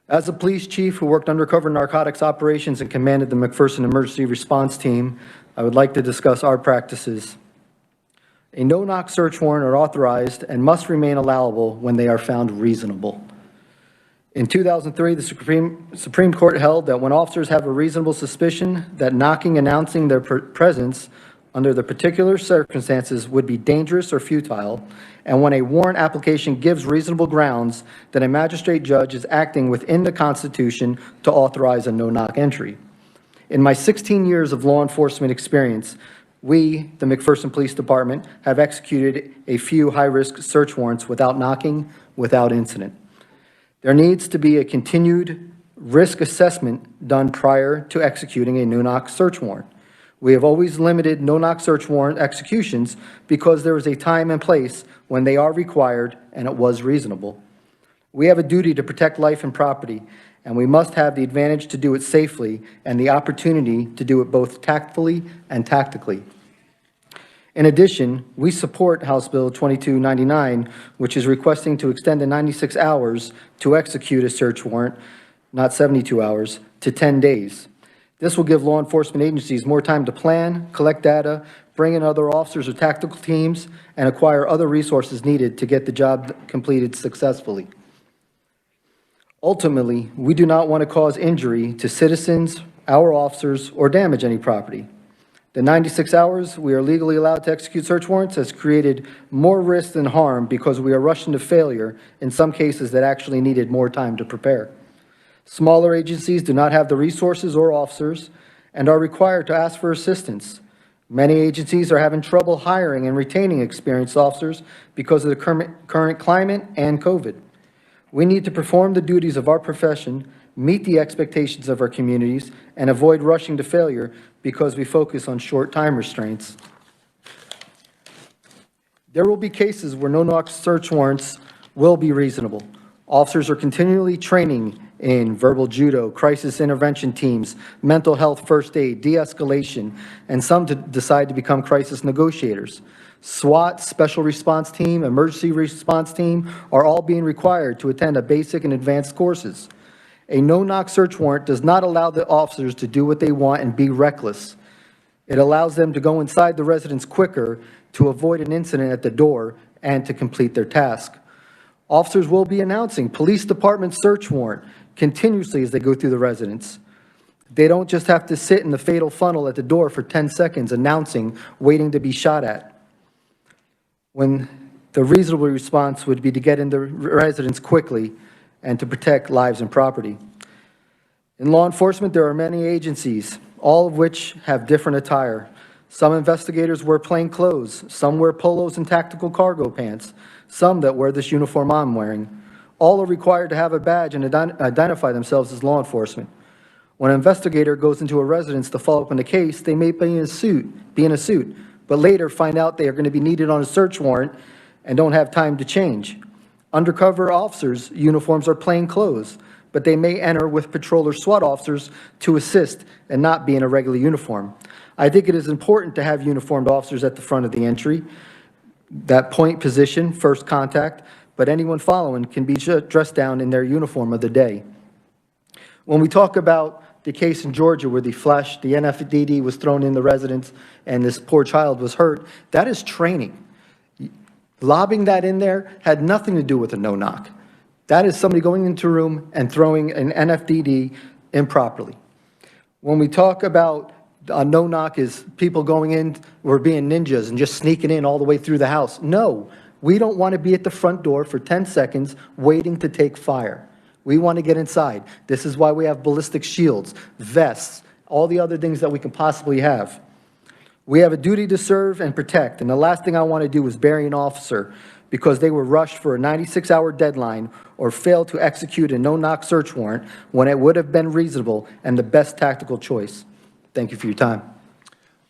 As a police chief who worked undercover narcotics operations and commanded the Mcpherson Emergency Response Team, I would like to discuss our practices. A no-knock search warrant are authorized and must remain allowable when they are found reasonable. In 2003, the Supreme Court held that when officers have a reasonable suspicion that knocking announcing their presence under the particular circumstances would be dangerous or futile, and when a warrant application gives reasonable grounds, that a magistrate judge is acting within the Constitution to authorize a no-knock entry. In my 16 years of law enforcement experience, we, the Mcpherson Police Department, have executed a few high-risk search warrants without knocking, without incident. There needs to be a continued risk assessment done prior to executing a no-knock search warrant. We have always limited no-knock search warrant executions because there is a time and place when they are required and it was reasonable. We have a duty to protect life and property, and we must have the advantage to do it safely and the opportunity to do it both tactfully and tactically. In addition, we support House Bill 2299, which is requesting to extend the 96 hours to execute a search warrant, not 72 hours, to 10 days. This will give law enforcement agencies more time to plan, collect data, bring in other officers or tactical teams, and acquire other resources needed to get the job completed successfully. Ultimately, we do not want to cause injury to citizens, our officers, or damage any property. The 96 hours we are legally allowed to execute search warrants has created more risk than harm because we are rushing to failure in some cases that actually needed more time to prepare. Smaller agencies do not have the resources or officers and are required to ask for assistance. Many agencies are having trouble hiring and retaining experienced officers because of the current climate and COVID. We need to perform the duties of our profession, meet the expectations of our communities, and avoid rushing to failure because we focus on short time restraints. There will be cases where no-knock search warrants will be reasonable. Officers are continually training in verbal judo, crisis intervention teams, mental health first aid, de-escalation, and some decide to become crisis negotiators. SWAT, Special Response Team, Emergency Response Team are all being required to attend a basic and advanced courses. A no-knock search warrant does not allow the officers to do what they want and be reckless. It allows them to go inside the residence quicker to avoid an incident at the door and to complete their task. Officers will be announcing police department search warrant continuously as they go through the residence. They don't just have to sit in the fatal funnel at the door for 10 seconds announcing, waiting to be shot at. When the reasonable response would be to get in the residence quickly and to protect lives and property. In law enforcement, there are many agencies, all of which have different attire. Some investigators wear plain clothes, some wear polos and tactical cargo pants, some that wear this uniform I'm wearing. All are required to have a badge and identify themselves as law enforcement. When an investigator goes into a residence to follow up on a case, they may be in a suit, but later find out they are going to be needed on a search warrant and don't have time to change. Undercover officers' uniforms are plain clothes, but they may enter with patrol or SWAT officers to assist and not be in a regular uniform. I think it is important to have uniformed officers at the front of the entry, that point position, first contact, but anyone following can be dressed down in their uniform of the day. When we talk about the case in Georgia where the NFDD was thrown in the residence and this poor child was hurt, that is training. Lobbing that in there had nothing to do with a no-knock. That is somebody going into a room and throwing an NFDD improperly. When we talk about no knock is people going in, or being ninjas and just sneaking in all the way through the house. No, we don't want to be at the front door for 10 seconds waiting to take fire. We want to get inside. This is why we have ballistic shields, vests, all the other things that we can possibly have. We have a duty to serve and protect, and the last thing I want to do is bury an officer because they were rushed for a 96-hour deadline or failed to execute a no-knock search warrant when it would have been reasonable and the best tactical choice. Thank you for your time.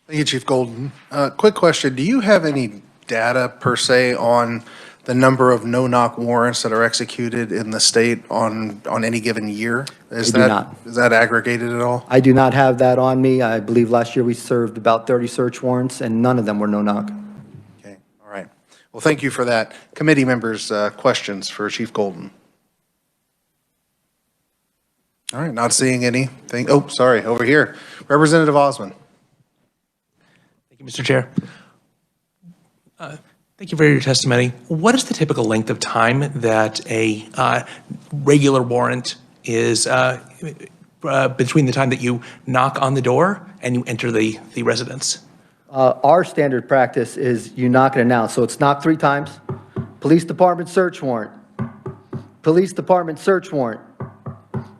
Thank you, Chief Golden. Quick question. Do you have any data per se on the number of no-knock warrants that are executed in the state on any given year? I do not. Is that aggregated at all? I do not have that on me. I believe last year we served about 30 search warrants, and none of them were no-knock. Okay, all right. Well, thank you for that. Committee members, questions for Chief Golden? All right, not seeing anything. Oh, sorry, over here. Representative Osmond. Thank you, Mr. Chair. Thank you for your testimony. What is the typical length of time that a regular warrant is between the time that you knock on the door and you enter the residence? Our standard practice is you knock and announce. So it's knock 3 times. Police department search warrant. Police department search warrant.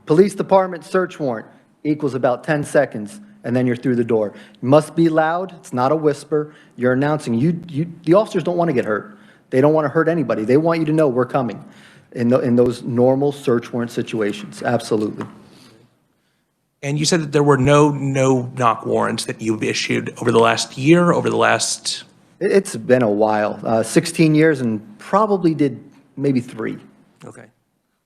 Police department search warrant equals about 10 seconds, and then you're through the door. You must be loud. It's not a whisper. You're announcing. The officers don't want to get hurt. They don't want to hurt anybody. They want you to know we're coming in those normal search warrant situations. Absolutely. And you said that there were no knock warrants that you've issued over the last year, over the last... It's been a while. 16 years and probably did maybe 3. Okay.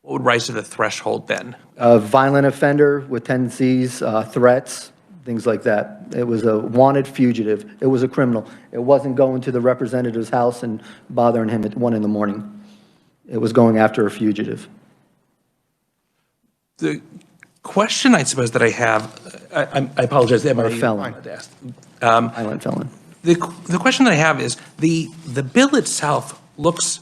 What would rise to the threshold then? A violent offender with tendencies, threats, things like that. It was a wanted fugitive. It was a criminal. It wasn't going to the representative's house and bothering him at 1 in the morning. It was going after a fugitive. The question I suppose that I have, I apologize. Or a felon. Violent felon. The question that I have is the bill itself looks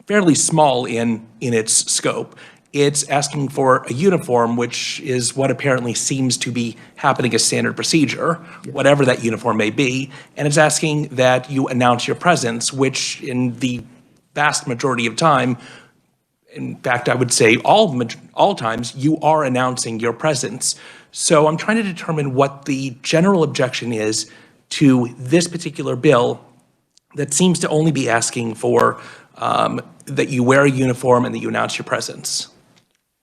fairly small in its scope. It's asking for a uniform, which is what apparently seems to be happening as standard procedure, whatever that uniform may be. And it's asking that you announce your presence, which in the vast majority of time, in fact, I would say all times, you are announcing your presence. So I'm trying to determine what the general objection is to this particular bill that seems to only be asking for that you wear a uniform and that you announce your presence.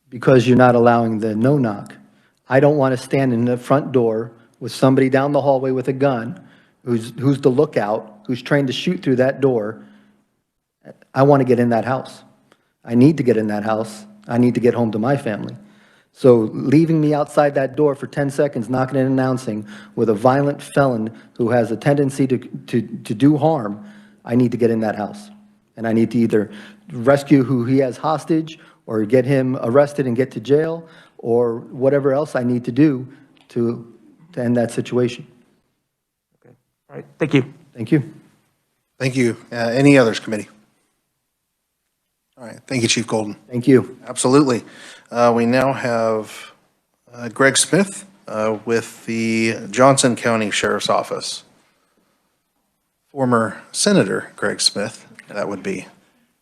Because you're not allowing the no-knock. I don't want to stand in the front door with somebody down the hallway with a gun who's the lookout, who's trained to shoot through that door. I want to get in that house. I need to get in that house. I need to get home to my family. So leaving me outside that door for 10 seconds, knocking and announcing with a violent felon who has a tendency to do harm, I need to get in that house. And I need to either rescue who he has hostage or get him arrested and get to jail or whatever else I need to do to end that situation. Okay. All right. Thank you. Thank you. Thank you. Any others, committee? All right. Thank you, Chief Golden. Thank you. Absolutely. We now have Greg Smith with the Johnson County Sheriff's Office. Former Senator Greg Smith, that would be.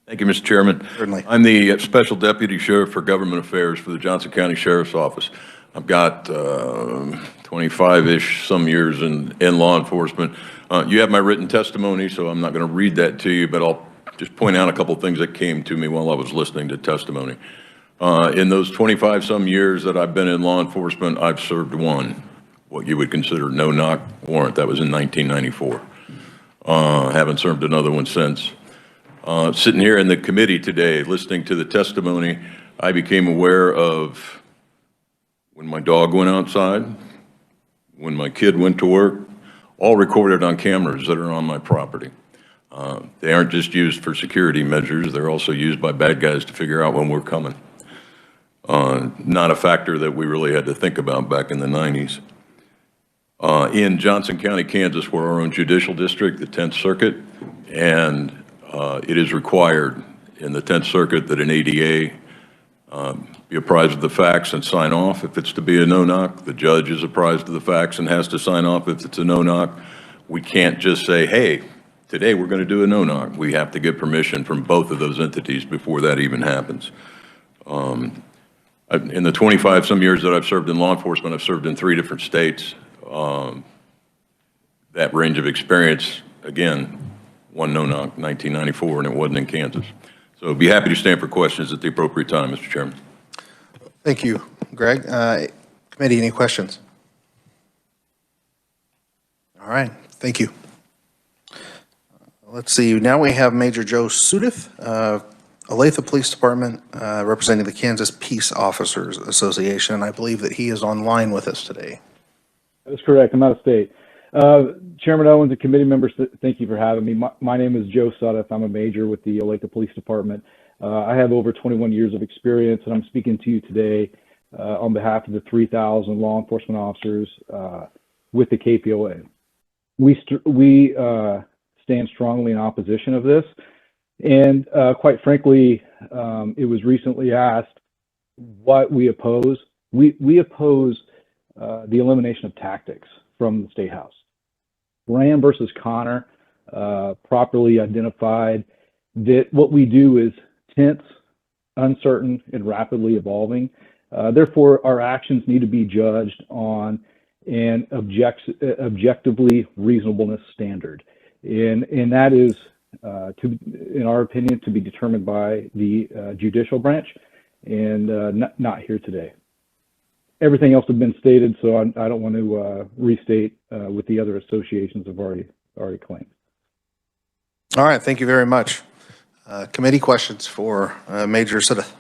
Thank you, Mr. Chairman. Certainly. I'm the Special Deputy Sheriff for Government Affairs for the Johnson County Sheriff's Office. I've got 25-ish some years in law enforcement. You have my written testimony, so I'm not going to read that to you, but I'll just point out a couple things that came to me while I was listening to testimony. In those 25 some years that I've been in law enforcement, I've served one, what you would consider no-knock warrant. That was in 1994. Haven't served another one since. Sitting here in the committee today, listening to the testimony, I became aware of when my dog went outside, when my kid went to work, all recorded on cameras that are on my property. They aren't just used for security measures, they're also used by bad guys to figure out when we're coming. Not a factor that we really had to think about back in the 90s. In Johnson County, Kansas, we're our own judicial district, the 10th Circuit, and it is required in the 10th Circuit that an ADA be apprised of the facts and sign off if it's to be a no-knock. The judge is apprised of the facts and has to sign off if it's a no-knock. We can't just say, hey, today we're going to do a no-knock. We have to get permission from both of those entities before that even happens. In the 25-some years that I've served in law enforcement, I've served in 3 different states. That range of experience, again, one no-knock, 1994, and it wasn't in Kansas. So I'd be happy to stand for questions at the appropriate time, Mr. Chairman. Thank you, Greg. Committee, any questions? All right, thank you. Let's see, now we have Major Joe Sudith, Olathe Police Department, representing the Kansas Peace Officers Association. I believe that he is online with us today. That's correct. I'm out of state. Chairman Owens and committee members, thank you for having me. My name is Joe Sudeth. I'm a major with the Olathe Police Department. I have over 21 years of experience, and I'm speaking to you today on behalf of the 3,000 law enforcement officers with the KPOA. We stand strongly in opposition of this, and quite frankly, it was recently asked what we oppose. We oppose the elimination of tactics from the State House. Graham versus Connor properly identified that what we do is tense, uncertain, and rapidly evolving. Therefore, our actions need to be judged on an objectively reasonableness standard. And that is, in our opinion, to be determined by the judicial branch and not here today. Everything else has been stated, so I don't want to restate what the other associations have already claimed. All right, thank you very much. Committee questions for Major Sudeth?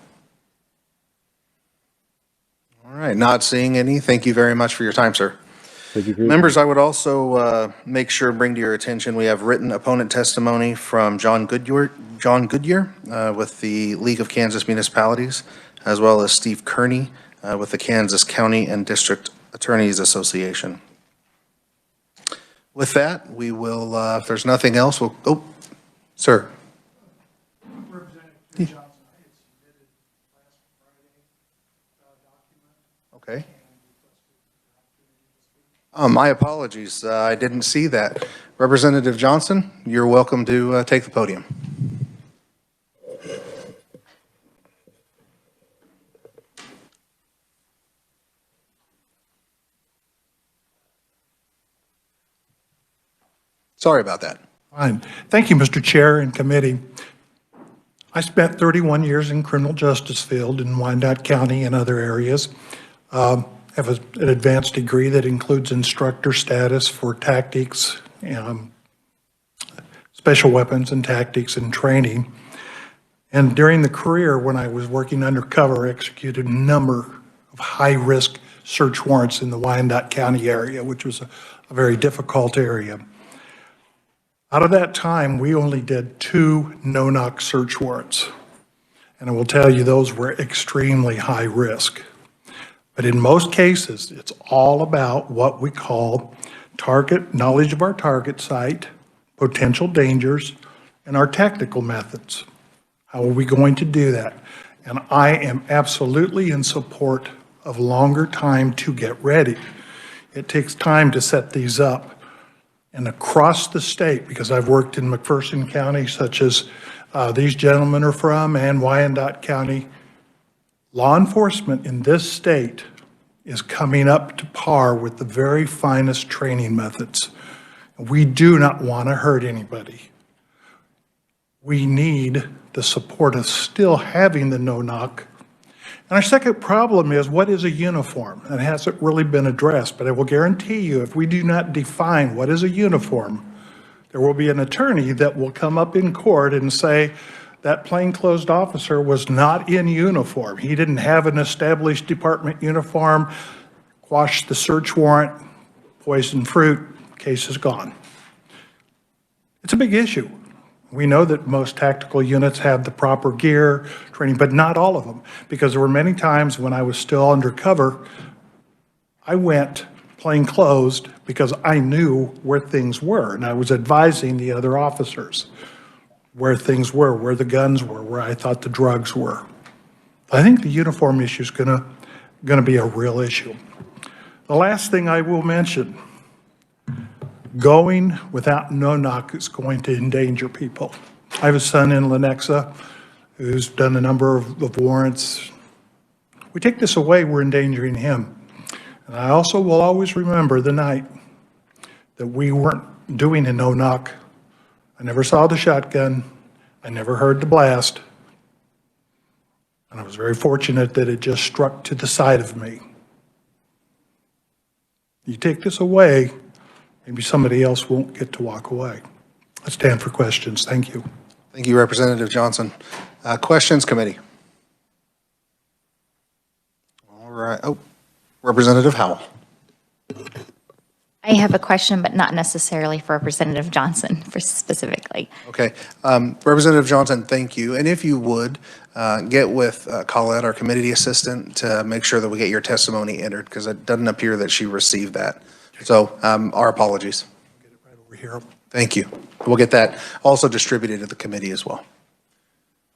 All right, not seeing any. Thank you very much for your time, sir. Thank you. Members, I would also make sure bring to your attention, we have written opponent testimony from John Goodyear with the League of Kansas Municipalities, as well as Steve Kearney with the Kansas County and District Attorneys Association. With that, we will, if there's nothing else, we'll, oh, sir. Okay. My apologies. I didn't see that. Representative Johnson, you're welcome to take the podium. Sorry about that. Fine. Thank you, Mr. Chair and committee. I spent 31 years in criminal justice field in Wyandotte County and other areas. Have an advanced degree that includes instructor status for tactics, special weapons and tactics and training. And during the career, when I was working undercover, I executed a number of high-risk search warrants in the Wyandotte County area, which was a very difficult area. Out of that time, we only did 2 no-knock search warrants. And I will tell you, those were extremely high risk. But in most cases, it's all about what we call knowledge of our target site, potential dangers, and our tactical methods. How are we going to do that? And I am absolutely in support of longer time to get ready. It takes time to set these up. And across the state, because I've worked in Mcpherson County, such as these gentlemen are from, and Wyandotte County, law enforcement in this state is coming up to par with the very finest training methods. We do not want to hurt anybody. We need the support of still having the no-knock. And our second problem is, what is a uniform? And it hasn't really been addressed, but I will guarantee you, if we do not define what is a uniform, there will be an attorney that will come up in court and say that plainclothes officer was not in uniform. He didn't have an established department uniform, quash the search warrant, poison fruit, case is gone. It's a big issue. We know that most tactical units have the proper gear, training, but not all of them, because there were many times when I was still undercover, I went plainclothes because I knew where things were, and I was advising the other officers where things were, where the guns were, where I thought the drugs were. I think the uniform issue is going to be a real issue. The last thing I will mention, going without no-knock is going to endanger people. I have a son in Lenexa who's done a number of warrants. We take this away, we're endangering him. And I also will always remember the night that we weren't doing a no-knock. I never saw the shotgun. I never heard the blast. And I was very fortunate that it just struck to the side of me. You take this away, maybe somebody else won't get to walk away. I stand for questions. Thank you. Thank you, Representative Johnson. Questions, committee? All right. Oh, Representative Howell. I have a question, but not necessarily for Representative Johnson specifically. Okay. Representative Johnson, thank you. And if you would, get with Colette, our committee assistant, to make sure that we get your testimony entered, because it doesn't appear that she received that. So our apologies. Get it right over here. Thank you. We'll get that also distributed to the committee as well.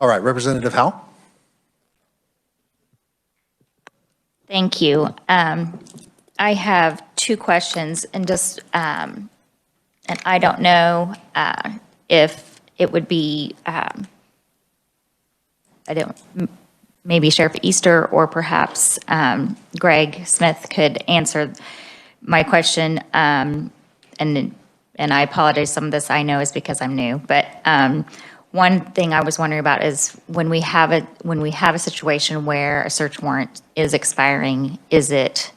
All right, Representative Howell. Thank you. I have two questions, and just, and I don't know if it would be, maybe Sheriff Easter or perhaps Greg Smith could answer my question. And I apologize, some of this I know is because I'm new, but one thing I was wondering about is when we have a situation where a search warrant is expiring, is it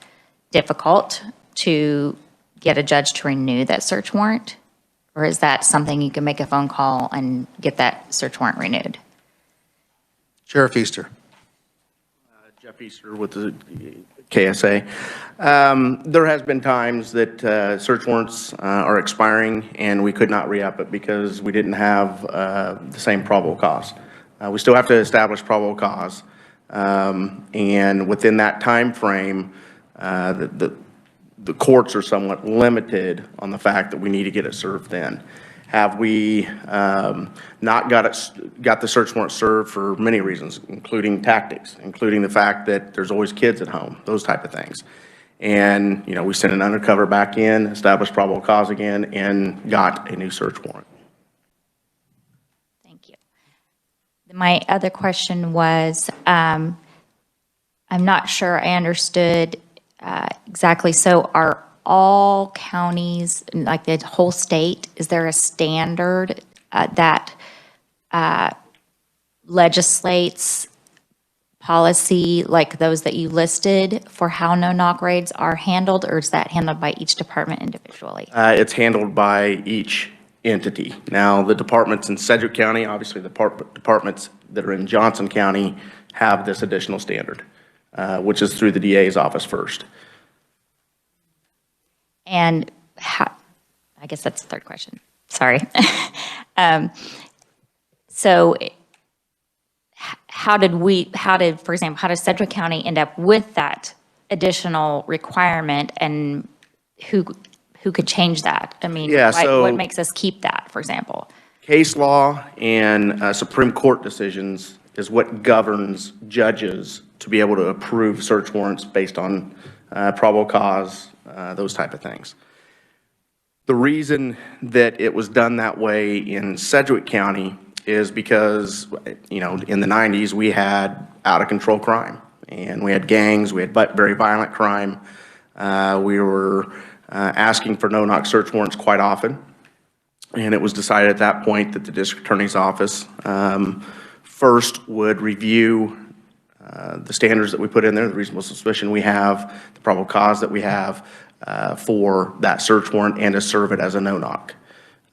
difficult to get a judge to renew that search warrant? Or is that something you can make a phone call and get that search warrant renewed? Sheriff Easter. Jeff Easter with the KSA. There has been times that search warrants are expiring and we could not re-up it because we didn't have the same probable cause. We still have to establish probable cause. And within that time frame, the courts are somewhat limited on the fact that we need to get it served then. Have we not got the search warrant served for many reasons, including tactics, including the fact that there's always kids at home, those type of things. And, you know, we sent an undercover back in, established probable cause again, and got a new search warrant. Thank you. My other question was, I'm not sure I understood exactly. So are all counties, like the whole state, is there a standard that legislates policy like those that you listed for how no-knock raids are handled, or is that handled by each department individually? It's handled by each entity. Now, the departments in Sedgwick County, obviously the departments that are in Johnson County have this additional standard, which is through the DA's office first. And how, I guess that's the third question. Sorry. So how did, for example, how does Sedgwick County end up with that additional requirement, and who could change that? I mean, Yeah, so what makes us keep that, for example? Case law and Supreme Court decisions is what governs judges to be able to approve search warrants based on probable cause, those type of things. The reason that it was done that way in Sedgwick County is because, you know, in the 90s we had out of control crime, and we had gangs, we had very violent crime. We were asking for no-knock search warrants quite often, and it was decided at that point that the district attorney's office first would review the standards that we put in there, the reasonable suspicion we have, the probable cause that we have for that search warrant, and to serve it as a no-knock.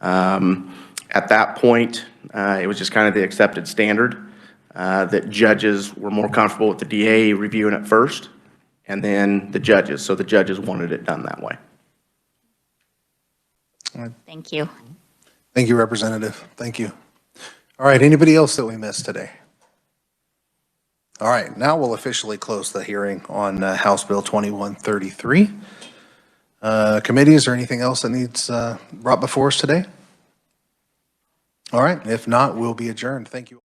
At that point, it was just kind of the accepted standard that judges were more comfortable with the DA reviewing it first, and then the judges. So the judges wanted it done that way. Thank you. Thank you, Representative. Thank you. All right, anybody else that we missed today? All right, now we'll officially close the hearing on House Bill 2133. Committee, is there anything else that needs brought before us today? All right, if not, we'll be adjourned. Thank you.